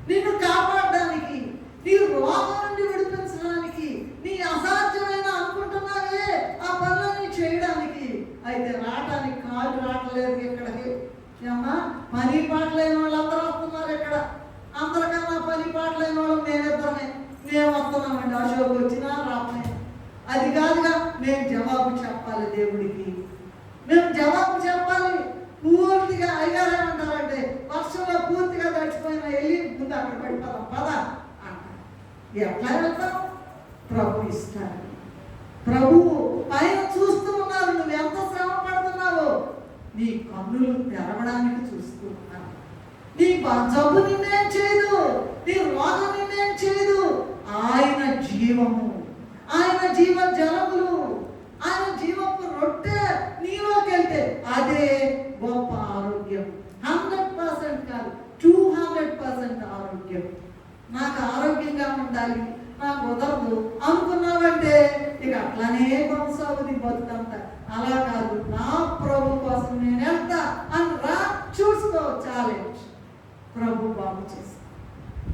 నిన్ను కాపాడడానికి, నీ రోగం నుండి విడిపించడానికి, నీ అసాధ్యమైన అనుకుంటున్నావే ఆ పనులన్నీ చేయడానికి. అయితే రావటానికి కాళ్ళు రావట్లేదు ఇక్కడికి. ఏమన్నా పని పాటలైన వాళ్ళు అందరూ వస్తున్నారు ఇక్కడ. అందరికన్నా పని పాటలైన వాళ్ళు మేమిద్దరమే. మేము వస్తున్నామండి, అశోక్ వచ్చినా రావట్లేదు. అది కాదుగా మేము జవాబు చెప్పాలి దేవుడికి, మేము జవాబు చెప్పాలి. పూర్తిగా అయ్యారు ఏమంటారంటే వర్షంలో పూర్తిగా తడిచిపోయిన వెళ్ళి ముందు అక్కడ పడిపోదాం పదా అంటారు. ఎట్లా వెళ్తాం? ప్రభు ఇస్తాడు. ప్రభు పైన చూస్తూ ఉన్నారు, నువ్వు ఎంత శ్రమ పడుతున్నావో. నీ కన్నులు తెరవడానికి చూస్తూ ఉన్నారు. నీ జబ్బు నిన్నేం చేయదు, నీ రోగం నిన్నేం చేయదు. ఆయన జీవము, ఆయన జీవ జలములు, ఆయన జీవపు రొట్టె నీలోకి వెళ్తే అదే గొప్ప ఆరోగ్యం. 100% కాదు, 200% ఆరోగ్యం. నాకు ఆరోగ్యంగా ఉండాలి, నాకు కుదరదు అనుకున్నావంటే ఇక అట్లానే కొనసాగుది బతుకంతా. అలా కాదు, నా ప్రభు కోసం నేను వెళ్తా అని రా, చూసుకో. ఛాలెంజ్. ప్రభు బాగు చేస్తారు,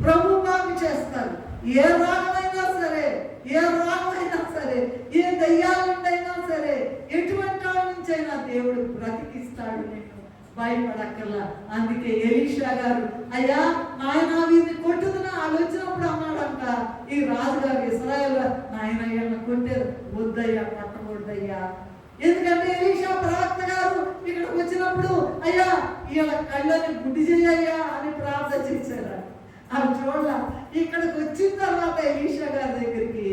ప్రభు బాగు చేస్తారు. ఏ రోగమైనా సరే, ఏ రోగమైనా సరే, ఏ దయ్యాల నుండైనా సరే, ఎటువంటి వాళ్ళ నుంచైనా దేవుడు బ్రతికిస్తాడు. నేను భయపడక్కర్లా. అందుకే ఎలీషా గారు, అయ్యా నాయన వీరిని కొట్టుదునా వాళ్ళు వచ్చినప్పుడు అన్నాడంట ఈ రాజుగారు ఇశ్రాయేల్, నాయన వీళ్ళని కొట్టారు, వద్దయ్యా కొట్టకూడదయ్యా. ఎందుకంటే ఎలీషా ప్రవక్త గారు ఇక్కడికి వచ్చినప్పుడు అయ్యా వీళ్ళ కళ్ళని గుడ్డి చేయ్యా అని ప్రార్థన చేశారు. అవి చూడాల. ఇక్కడికి వచ్చిన తర్వాత ఎలీషా గారి దగ్గరికి,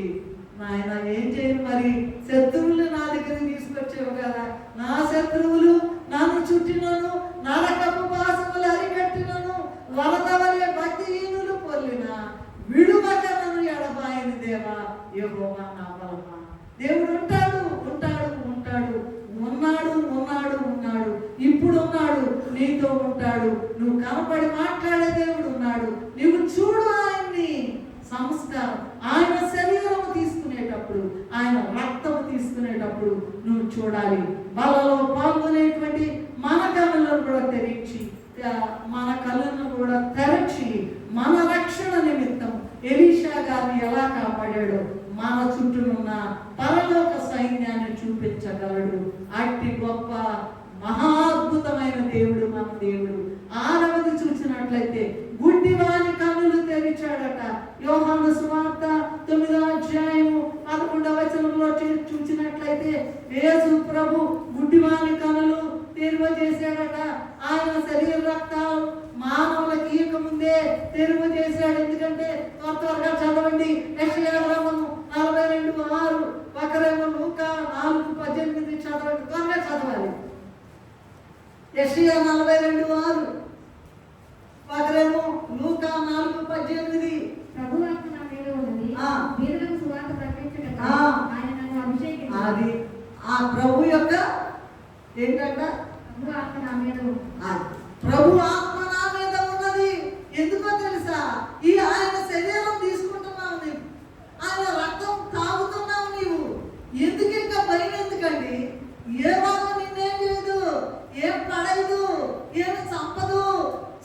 నాయన ఏం చేయను మరి, శత్రువులు నా దగ్గరికి తీసుకొచ్చేవు కదా, నా శత్రువులు నన్ను చుట్టినను, నరకపు పాశములు అరికట్టినను, వరద వలె భక్తిహీనులు పొల్లిన విడువక నన్ను ఎడబాయని దేవా యెహోవా నా బలమా. దేవుడు ఉంటాడు ఉంటాడు ఉంటాడు, ఉన్నాడు ఉన్నాడు ఉన్నాడు, ఇప్పుడు ఉన్నాడు, నీతో ఉంటాడు. నువ్వు కనపడి మాట్లాడే దేవుడు ఉన్నాడు. నువ్వు చూడు ఆయన్ని. సంస్కారం, ఆయన శరీరం తీసుకునేటప్పుడు, ఆయన రక్తం తీసుకునేటప్పుడు నువ్వు చూడాలి. బలలో పాల్గొనేటువంటి మన కళ్ళను కూడా తెరిచి, మన కళ్ళను కూడా తెరచి మన రక్షణ నిమిత్తం ఎలీషా గారిని ఎలా కాపాడాడో మన చుట్టూనున్న పరలోక సైన్యాన్ని చూపించగలడు. అట్టి గొప్ప మహాద్భుతమైన దేవుడు మన దేవుడు. 6వది చూసినట్లయితే గుడ్డివాని కన్నులు తెరిచాడట. యోహాను సువార్త 9వ అధ్యాయము 11వ వచనంలో చూసినట్లయితే యేసు ప్రభు గుడ్డివాని కన్నులు తెరువజేశాడట. ఆయన శరీర రక్తాలు మానవులకు ఇయ్యక ముందే తెరువజేశాడు. ఎందుకంటే త్వరగా చదవండి, యెషయా గ్రంథము 42:6, ఒకరేమో లూకా 4:18 చదవండి, త్వరగా చదవాలి. యెషయా 42:6, ఒకరేమో లూకా 4:18. ప్రభు ఆత్మ నా మీద ఉన్నది, వీరులకు సువార్త ప్రకటించుటకు ఆయన నన్ను అభిషేకించాడు. అది ఆ ప్రభు యొక్క ఏంటంట, ప్రభు ఆత్మ నా మీద ఉన్నది. ప్రభు ఆత్మ నా మీద ఉన్నది. ఎందుకో తెలుసా, ఈ ఆయన శరీరం తీసుకుంటున్నావు నీవు, ఆయన రక్తం తాగుతున్నావు నీవు. ఎందుకు ఇంకా భయం ఎందుకండి? ఏ భాగం నిన్నేం చేయదు, ఏం పడదు, ఏమి చంపదు.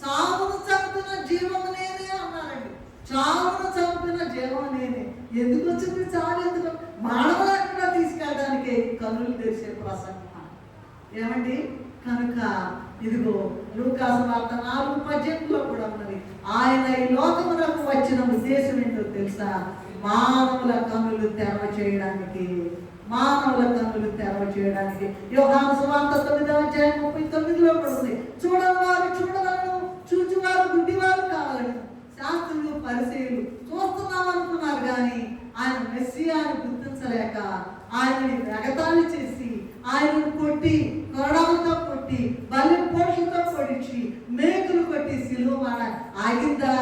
చావును చంపిన జీవము నేనే అన్నారండి. చావును చంపిన జీవం నేనే. ఎందుకు వచ్చింది చావు? ఎందుకు? మానవులు అక్కడ తీసుకెళ్ళడానికి కన్నులు తెరిచే ప్రసంగం ఏమండి. కనుక ఇదిగో లూకా సువార్త 4:18 కూడా ఉన్నది. ఆయన ఈ లోకమునకు వచ్చిన ఉద్దేశం ఏంటో తెలుసా? మానవుల కన్నులు తెరవ చేయడానికి, మానవుల కన్నులు తెరవ చేయడానికి. యోహాను సువార్త 9వ అధ్యాయం 39లో కూడా ఉంది. చూడవారు చూడగలను, చూచువారు గుడ్డివారు కావాలను. శాస్త్రులు పరిసయ్యులు చూస్తున్నాం అనుకున్నారు కానీ ఆయన మెస్సియాను గుర్తించలేక ఆయనని ఎగతాళి చేసి, ఆయనను కొట్టి, కొరడాలతో కొట్టి, బలి పోషలతో పొడిచి, మేకులు కొట్టి సిలువ ఆగిందా?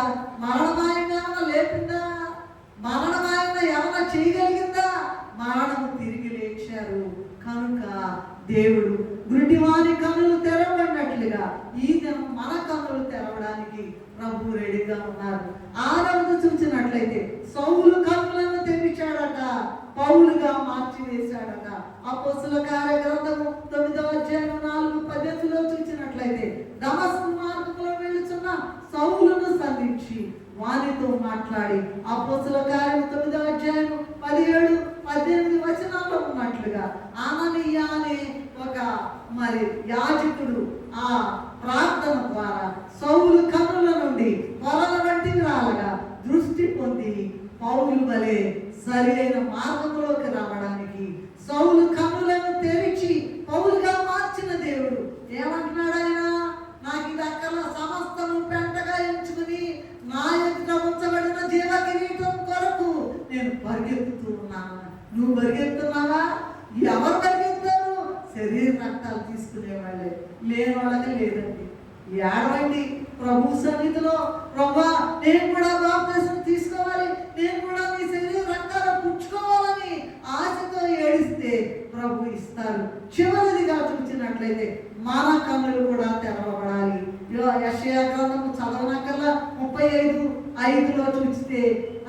మరణమాయన లేపిందా? మరణమాయన ఏమన్నా చేయగలిగిందా? మరణము తిరిగి లేచారు. కనుక దేవుడు గుడ్డివాని కన్నులు తెరవబడినట్లుగా ఈ దినం మన కన్నులు తెరవడానికి ప్రభు రెడీగా ఉన్నారు. 6వది చూసినట్లయితే సౌలు కన్నులను తెరిచాడట, పౌలుగా మార్చివేశాడట. అపోస్తలుల కార్యగ్రంథము 9వ అధ్యాయం 4:18లో చూసినట్లయితే దమస్కు మార్గంలో వెళుచున్న సౌలును సంధించి వానితో మాట్లాడి, అపోస్తలుల కార్యం 9వ అధ్యాయం 17-18 వచనాల్లో ఉన్నట్లుగా ఆననీయ అనే ఒక మరి యాజకుడు ఆ ప్రార్థన ద్వారా సౌలు కన్నుల నుండి పొరల వంటి రాలగా దృష్టి పొంది పౌలు వలె సరి అయిన మార్గంలోకి రావడానికి సౌలు కన్నులను తెరిచి పౌలుగా మార్చిన దేవుడు ఏమంటున్నాడు? ఆయన నాకు ఇది అక్కల సమస్తము పెంటగా ఎంచుకుని నా ఎదుట ఉంచబడిన జీవ కిరీటం కొరకు నేను పరిగెత్తుతూ ఉన్నాను. నువ్వు పరిగెత్తున్నావా? ఎవరు పరిగెత్తారు? శరీర రక్తాలు తీసుకునేవాళ్ళే, లేని వాళ్ళకి లేదండి. ఏడవండి ప్రభు సన్నిధిలో, ప్రభువా నేను కూడా బాప్తిసం తీసుకోవాలి, నేను కూడా నీ శరీర రక్తాలు పుచ్చుకోవాలని ఆశతో ఏడిస్తే ప్రభు ఇస్తారు. చివరిదిగా చూసినట్లయితే మన కన్నులు కూడా తెరవబడాలి. యెషయా గ్రంథము చదవనకల్లా 35:5లో చూస్తే,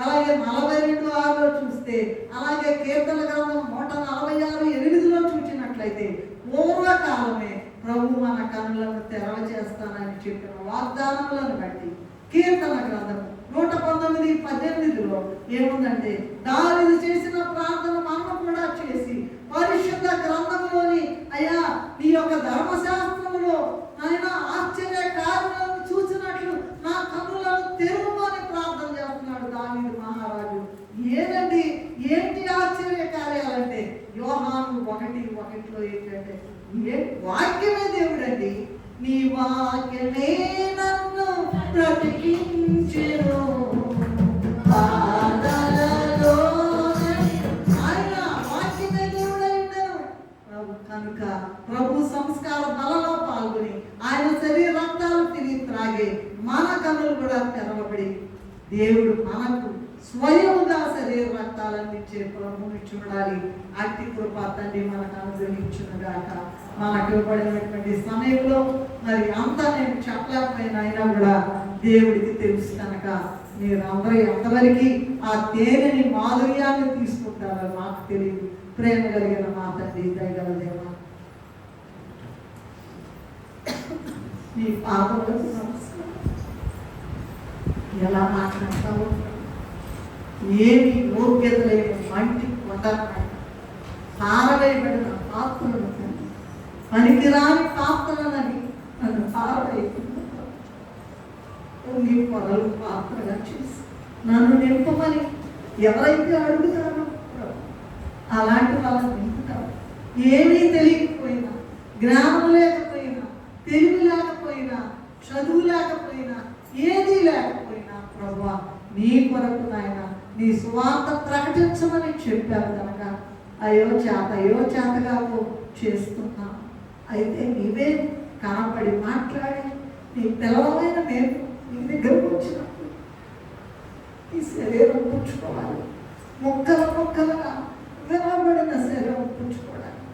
అలాగే 42:6లో చూస్తే, అలాగే కీర్తన గ్రంథం 146:8లో చూసినట్లయితే పూర్వకాలమే ప్రభు మన కన్నులను తెరవ చేస్తానని చెప్పిన వాగ్దానములను బట్టి కీర్తన గ్రంథం 119:18లో ఏముందంటే, దావీదు చేసిన ప్రార్థన మనం కూడా చేసి పరిశుద్ధ గ్రంథంలోని అయ్యా నీ యొక్క ధర్మశాస్త్రములో ఆయన యోహాను 1:1 ఏంటంటే వాక్యమే దేవుడండి. నీ వాక్యమే నన్ను బ్రతికించెను బాధలలో. ఆయన వాక్యమే దేవుడై ఉండను. కనుక ప్రభు సంస్కార బలలో పాల్గొని ఆయన శరీర రక్తాలు తిని త్రాగే మన కన్నులు కూడా తెరవబడి దేవుడు మనకు స్వయముగా శరీర రక్తాలన్నిచ్చే ప్రభువుని చూడాలి. అట్టి కృప తండ్రి మనకు అనుగ్రహించునుగాక. మనకు ఇవ్వబడినటువంటి సమయంలో మరి అంతా నేను చెప్పలేకపోయినా అయినా కూడా దేవుడికి తెలుసు కనుక మీరు అందరూ ఎంతవరకు ఆ తేనెని మాధుర్యాన్ని తీసుకుంటారో నాకు తెలియదు. ప్రేమ కలిగిన మా తండ్రి, దయగల దేవ, నీ పాదములకు నమస్కారం. ఎలా మాట్లాడతావు? ఏమి యోగ్యత లేని మంటి కొండన్నాయి పారవేయబడిన పాత్రలు పనికిరాని పాత్రలని నన్ను పారవేయకుండా నీ పొరలు పాత్రగా చేసి నన్ను నింపమని ఎవరైతే అడుగుతారో అలాంటి వాళ్ళని నింపుతారు. ఏమీ తెలియకపోయినా, జ్ఞానం లేకపోయినా, తెలివి లేకపోయినా, చదువు లేకపోయినా, ఏదీ లేకపోయినా ప్రభువా నీ కొరకు నాయన నీ సువార్త ప్రకటించమని చెప్పారు కనుక అయ్యో చేతగా చేస్తున్నాం. అయితే నీవే కనపడి మాట్లాడి నీ పిల్లలమైన మేము నీ దగ్గరకు వచ్చినప్పుడు ఈ శరీరం పుచ్చుకోవాలి. ముక్కలుగా వినబడిన శరీరం పుచ్చుకోవడానికి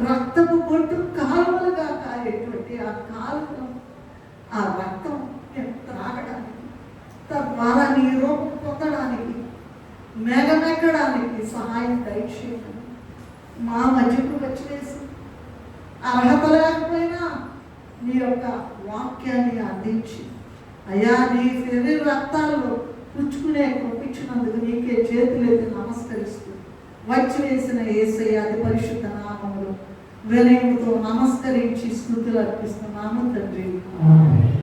రక్తపు బొట్టు కాలువలుగా కాయేటువంటి ఆ కాలువను ఆ రక్తం మేము త్రాగడానికి, తద్వారా నీ రూపం పొందడానికి, మెగమెక్కడానికి సహాయం దయచేయమని మా మధ్యకు వచ్చేసి అర్హత లేకపోయినా నీ యొక్క వాక్యాన్ని అందించి అయ్యా నీ శరీర రక్తాల్లో పుచ్చుకునే కృపించినందుకు నీకే చేతులెత్తి నమస్కరిస్తూ వచ్చి వేసిన యేసయ్య అతి పరిశుద్ధ నామములో వినయముతో నమస్కరించి స్తుతులు అర్పిస్తున్నాము తండ్రి.